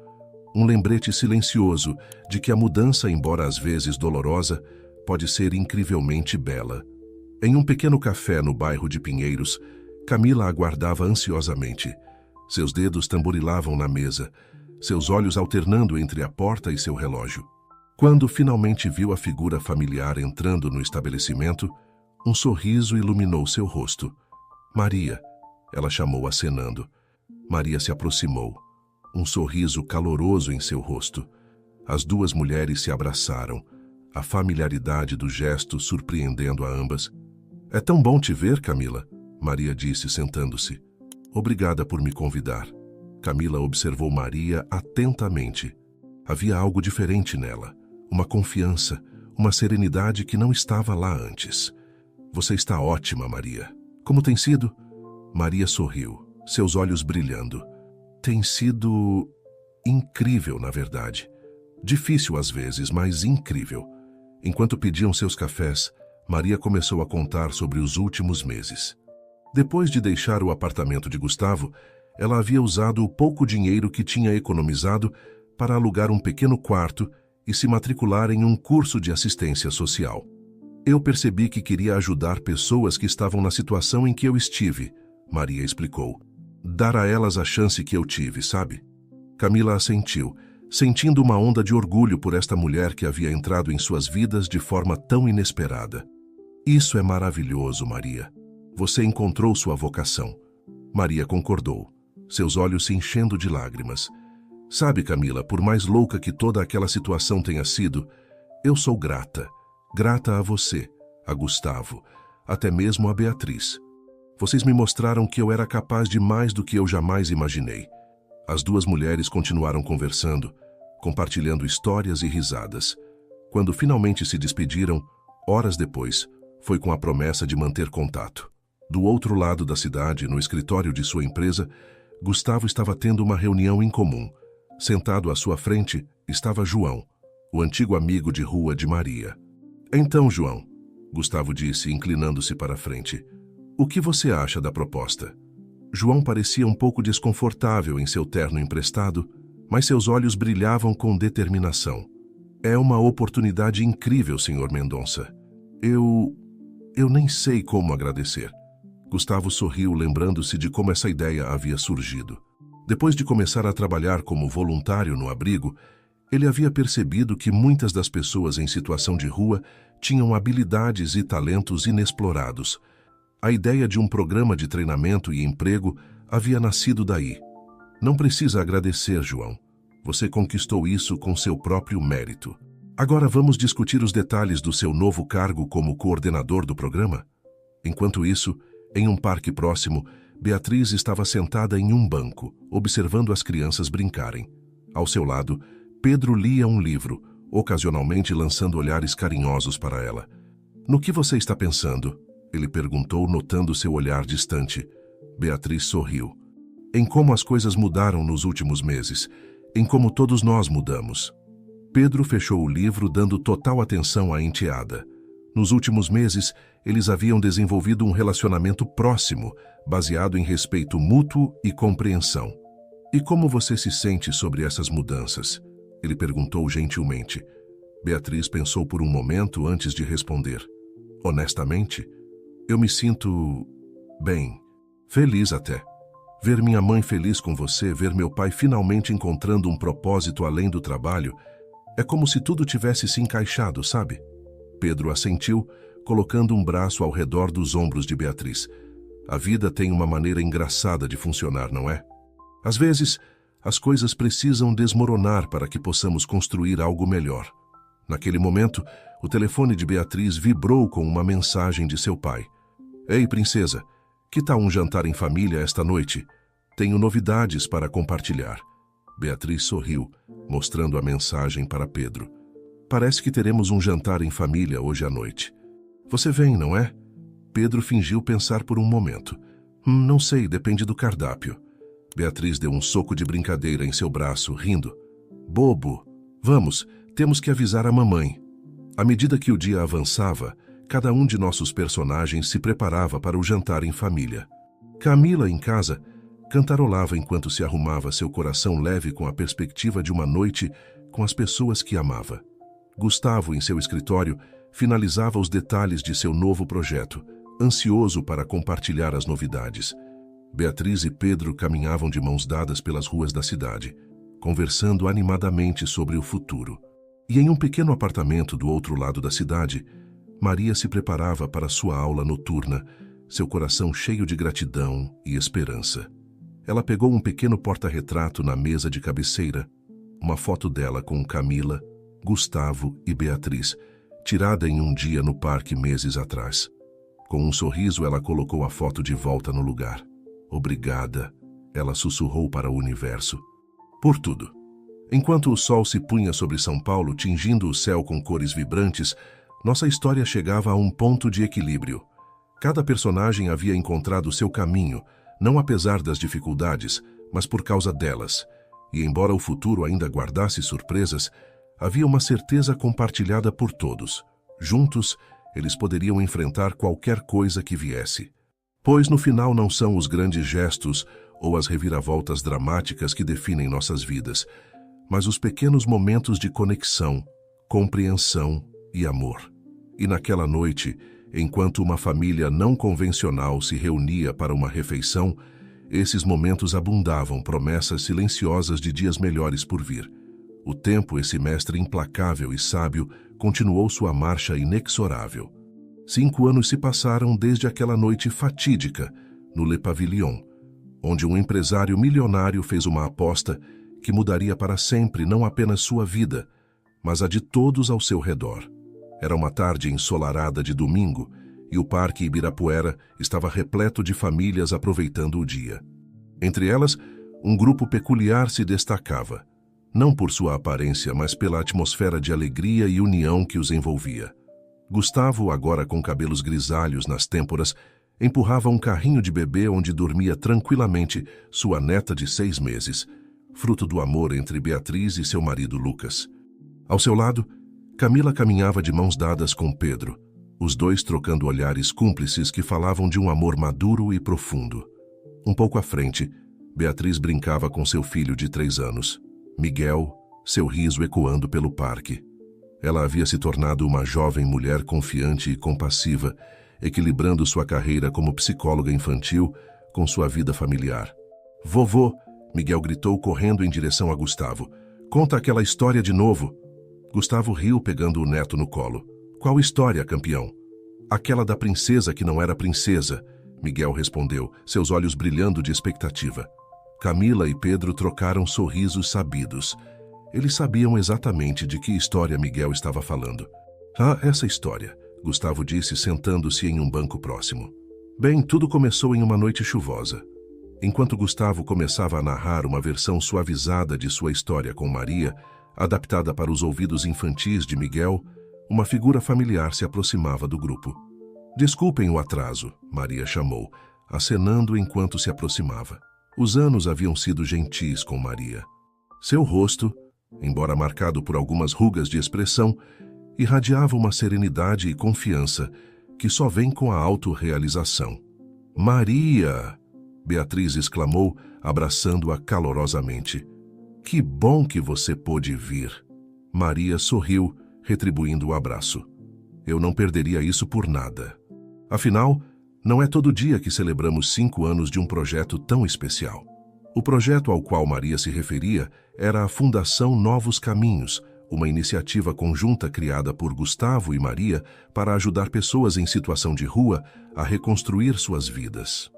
Speaker 1: Um lembrete silencioso de que a mudança, embora às vezes dolorosa, pode ser incrivelmente bela. Em um pequeno café no bairro de Pinheiros, Camila aguardava ansiosamente. Seus dedos tamborilavam na mesa, seus olhos alternando entre a porta e seu relógio. Quando finalmente viu a figura familiar entrando no estabelecimento, um sorriso iluminou seu rosto. Maria, ela chamou acenando. Maria se aproximou, um sorriso caloroso em seu rosto. As duas mulheres se abraçaram, a familiaridade do gesto surpreendendo a ambas. É tão bom te ver, Camila, Maria disse sentando-se. Obrigada por me convidar. Camila observou Maria atentamente. Havia algo diferente nela, uma confiança, uma serenidade que não estava lá antes. Você está ótima, Maria. Como tem sido? Maria sorriu, seus olhos brilhando. Tem sido incrível, na verdade. Difícil às vezes, mas incrível. Enquanto pediam seus cafés, Maria começou a contar sobre os últimos meses. Depois de deixar o apartamento de Gustavo, ela havia usado o pouco dinheiro que tinha economizado para alugar um pequeno quarto e se matricular em um curso de assistência social. Eu percebi que queria ajudar pessoas que estavam na situação em que eu estive, Maria explicou. Dar a elas a chance que eu tive, sabe? Camila assentiu, sentindo uma onda de orgulho por esta mulher que havia entrado em suas vidas de forma tão inesperada. Isso é maravilhoso, Maria. Você encontrou sua vocação. Maria concordou, seus olhos se enchendo de lágrimas. Sabe, Camila, por mais louca que toda aquela situação tenha sido, eu sou grata. Grata a você, a Gustavo, até mesmo a Beatriz. Vocês me mostraram que eu era capaz de mais do que eu jamais imaginei. As duas mulheres continuaram conversando, compartilhando histórias e risadas. Quando finalmente se despediram, horas depois, foi com a promessa de manter contato. Do outro lado da cidade, no escritório de sua empresa, Gustavo estava tendo uma reunião incomum. Sentado à sua frente estava João, o antigo amigo de rua de Maria. Então, João, Gustavo disse, inclinando-se para a frente, o que você acha da proposta? João parecia um pouco desconfortável em seu terno emprestado, mas seus olhos brilhavam com determinação. É uma oportunidade incrível, Sr. Mendonça. Eu nem sei como agradecer. Gustavo sorriu, lembrando-se de como essa ideia havia surgido. Depois de começar a trabalhar como voluntário no abrigo, ele havia percebido que muitas das pessoas em situação de rua tinham habilidades e talentos inexplorados. A ideia de um programa de treinamento e emprego havia nascido daí. Não precisa agradecer, João. Você conquistou isso com seu próprio mérito. Agora vamos discutir os detalhes do seu novo cargo como coordenador do programa? Enquanto isso, em um parque próximo, Beatriz estava sentada em um banco, observando as crianças brincarem. Ao seu lado, Pedro lia um livro, ocasionalmente lançando olhares carinhosos para ela. "No que você está pensando?" ele perguntou, notando seu olhar distante. Beatriz sorriu. "Em como as coisas mudaram nos últimos meses, em como todos nós mudamos." Pedro fechou o livro, dando total atenção à enteada. Nos últimos meses, eles haviam desenvolvido um relacionamento próximo, baseado em respeito mútuo e compreensão. "E como você se sente sobre essas mudanças?" ele perguntou gentilmente. Beatriz pensou por um momento antes de responder. "Honestamente, eu me sinto bem, feliz até. Ver minha mãe feliz com você, ver meu pai finalmente encontrando um propósito além do trabalho, é como se tudo tivesse se encaixado, sabe?" Pedro assentiu, colocando um braço ao redor dos ombros de Beatriz. "A vida tem uma maneira engraçada de funcionar, não é? Às vezes, as coisas precisam desmoronar para que possamos construir algo melhor." Naquele momento, o telefone de Beatriz vibrou com uma mensagem de seu pai. "Ei, princesa, que tal um jantar em família esta noite? Tenho novidades para compartilhar." Beatriz sorriu, mostrando a mensagem para Pedro. "Parece que teremos um jantar em família hoje à noite. Você vem, não é?" Pedro fingiu pensar por um momento. Não sei, depende do cardápio." Beatriz deu um soco de brincadeira em seu braço, rindo. "Bobo! Vamos, temos que avisar a mamãe." À medida que o dia avançava, cada um de nossos personagens se preparava para o jantar em família. Camila, em casa, cantarolava enquanto se arrumava, seu coração leve com a perspectiva de uma noite com as pessoas que amava. Gustavo, em seu escritório, finalizava os detalhes de seu novo projeto, ansioso para compartilhar as novidades. Beatriz e Pedro caminhavam de mãos dadas pelas ruas da cidade, conversando animadamente sobre o futuro. E em um pequeno apartamento do outro lado da cidade, Maria se preparava para sua aula noturna, seu coração cheio de gratidão e esperança. Ela pegou um pequeno porta-retrato na mesa de cabeceira, uma foto dela com Camila, Gustavo e Beatriz, tirada em um dia no parque meses atrás. Com um sorriso, ela colocou a foto de volta no lugar. "Obrigada", ela sussurrou para o universo. "Por tudo." Enquanto o sol se punha sobre São Paulo, tingindo o céu com cores vibrantes, nossa história chegava a um ponto de equilíbrio. Cada personagem havia encontrado seu caminho, não apesar das dificuldades, mas por causa delas. E embora o futuro ainda guardasse surpresas, havia uma certeza compartilhada por todos. Juntos, eles poderiam enfrentar qualquer coisa que viesse. Pois no final não são os grandes gestos ou as reviravoltas dramáticas que definem nossas vidas, mas os pequenos momentos de conexão, compreensão e amor. E naquela noite, enquanto uma família não convencional se reunia para uma refeição, esses momentos abundavam, promessas silenciosas de dias melhores por vir. O tempo, esse mestre implacável e sábio, continuou sua marcha inexorável. 5 anos se passaram desde aquela noite fatídica, no Le Pavillon, onde um empresário milionário fez uma aposta que mudaria para sempre não apenas sua vida, mas a de todos ao seu redor. Era uma tarde ensolarada de domingo e o Parque Ibirapuera estava repleto de famílias aproveitando o dia. Entre elas, um grupo peculiar se destacava, não por sua aparência, mas pela atmosfera de alegria e união que os envolvia. Gustavo, agora com cabelos grisalhos nas têmporas, empurrava um carrinho de bebê onde dormia tranquilamente sua neta de 6 meses, fruto do amor entre Beatriz e seu marido Lucas. Ao seu lado, Camila caminhava de mãos dadas com Pedro, os dois trocando olhares cúmplices que falavam de um amor maduro e profundo. Um pouco à frente, Beatriz brincava com seu filho de 3 anos, Miguel, seu riso ecoando pelo parque. Ela havia se tornado uma jovem mulher confiante e compassiva, equilibrando sua carreira como psicóloga infantil com sua vida familiar. "Vovô", Miguel gritou correndo em direção a Gustavo. "Conta aquela história de novo." Gustavo riu pegando o neto no colo. "Qual história, campeão?" "Aquela da princesa que não era princesa", Miguel respondeu, seus olhos brilhando de expectativa. Camila e Pedro trocaram sorrisos sabidos. Eles sabiam exatamente de que história Miguel estava falando. "Ah, essa história", Gustavo disse, sentando-se em um banco próximo. Bem, tudo começou em uma noite chuvosa. Enquanto Gustavo começava a narrar uma versão suavizada de sua história com Maria, adaptada para os ouvidos infantis de Miguel, uma figura familiar se aproximava do grupo. Desculpem o atraso, Maria chamou, acenando enquanto se aproximava. Os anos haviam sido gentis com Maria. Seu rosto, embora marcado por algumas rugas de expressão, irradiava uma serenidade e confiança que só vem com a autorrealização. Maria! Beatriz exclamou, abraçando-a calorosamente. Que bom que você pôde vir. Maria sorriu, retribuindo o abraço. Eu não perderia isso por nada. Afinal, não é todo dia que celebramos 5 anos de um projeto tão especial. O projeto ao qual Maria se referia era a Fundação Novos Caminhos, uma iniciativa conjunta criada por Gustavo e Maria para ajudar pessoas em situação de rua a reconstruir suas vidas.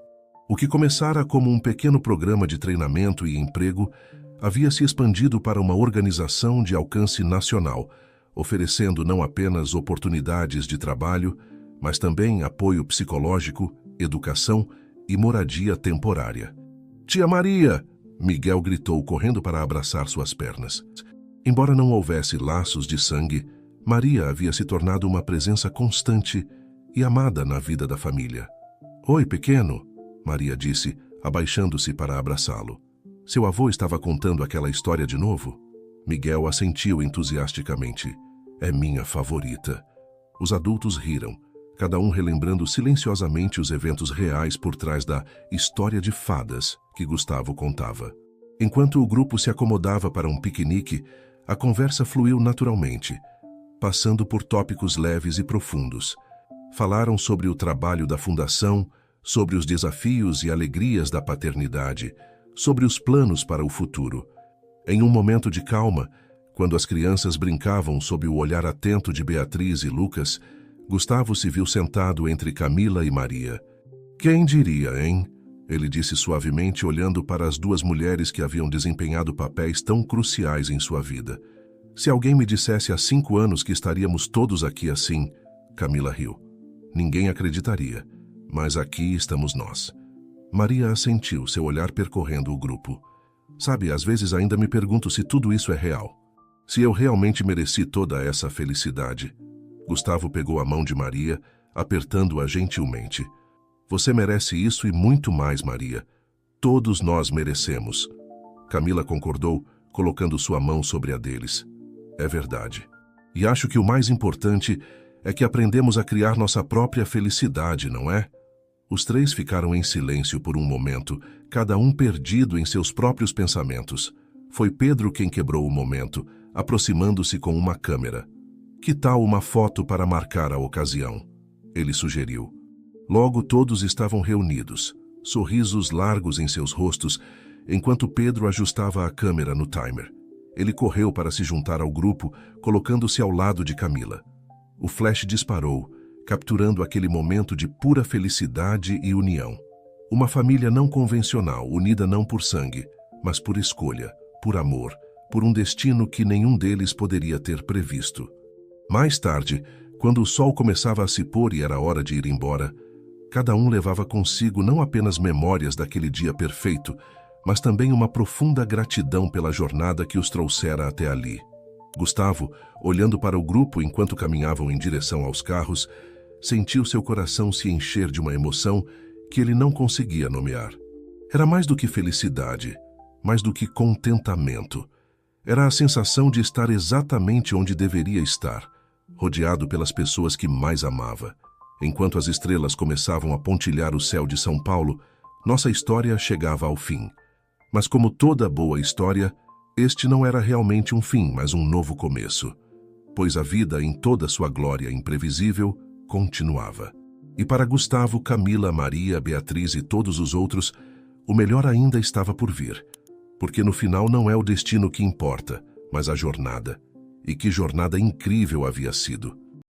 Speaker 1: O que começara como um pequeno programa de treinamento e emprego havia se expandido para uma organização de alcance nacional, oferecendo não apenas oportunidades de trabalho, mas também apoio psicológico, educação e moradia temporária. Tia Maria! Miguel gritou, correndo para abraçar suas pernas. Embora não houvesse laços de sangue, Maria havia se tornado uma presença constante e amada na vida da família. Oi, pequeno! Maria disse, abaixando-se para abraçá-lo. Seu avô estava contando aquela história de novo? Miguel assentiu entusiasticamente. É minha favorita. Os adultos riram, cada um relembrando silenciosamente os eventos reais por trás da história de fadas que Gustavo contava. Enquanto o grupo se acomodava para um piquenique, a conversa fluiu naturalmente, passando por tópicos leves e profundos. Falaram sobre o trabalho da fundação, sobre os desafios e alegrias da paternidade, sobre os planos para o futuro. Em um momento de calma, quando as crianças brincavam sob o olhar atento de Beatriz e Lucas, Gustavo se viu sentado entre Camila e Maria. Quem diria, hein? Ele disse suavemente, olhando para as 2 mulheres que haviam desempenhado papéis tão cruciais em sua vida. Se alguém me dissesse há 5 anos que estaríamos todos aqui assim, Camila riu. Ninguém acreditaria, mas aqui estamos nós. Maria assentiu, seu olhar percorrendo o grupo. Sabe, às vezes ainda me pergunto se tudo isso é real. Se eu realmente mereci toda essa felicidade. Gustavo pegou a mão de Maria, apertando-a gentilmente. Você merece isso e muito mais, Maria. Todos nós merecemos. Camila concordou, colocando sua mão sobre a deles. É verdade. E acho que o mais importante é que aprendemos a criar nossa própria felicidade, não é? Os 3 ficaram em silêncio por um momento, cada um perdido em seus próprios pensamentos. Foi Pedro quem quebrou o momento, aproximando-se com uma câmera. Que tal uma foto para marcar a ocasião? Ele sugeriu. Logo todos estavam reunidos, sorrisos largos em seus rostos, enquanto Pedro ajustava a câmera no timer. Ele correu para se juntar ao grupo, colocando-se ao lado de Camila. O flash disparou, capturando aquele momento de pura felicidade e união. Uma família não convencional, unida não por sangue, mas por escolha, por amor, por um destino que nenhum deles poderia ter previsto. Mais tarde, quando o sol começava a se pôr e era hora de ir embora, cada um levava consigo não apenas memórias daquele dia perfeito, mas também uma profunda gratidão pela jornada que os trouxera até ali. Gustavo, olhando para o grupo enquanto caminhavam em direção aos carros, sentiu seu coração se encher de uma emoção que ele não conseguia nomear. Era mais do que felicidade, mais do que contentamento. Era a sensação de estar exatamente onde deveria estar, rodeado pelas pessoas que mais amava. Enquanto as estrelas começavam a pontilhar o céu de São Paulo, nossa história chegava ao fim. Mas como toda boa história, este não era realmente um fim, mas um novo começo. Pois a vida, em toda sua glória imprevisível, continuava. E para Gustavo, Camila, Maria, Beatriz e todos os outros, o melhor ainda estava por vir. Porque no final não é o destino que importa, mas a jornada. E que jornada incrível havia sido.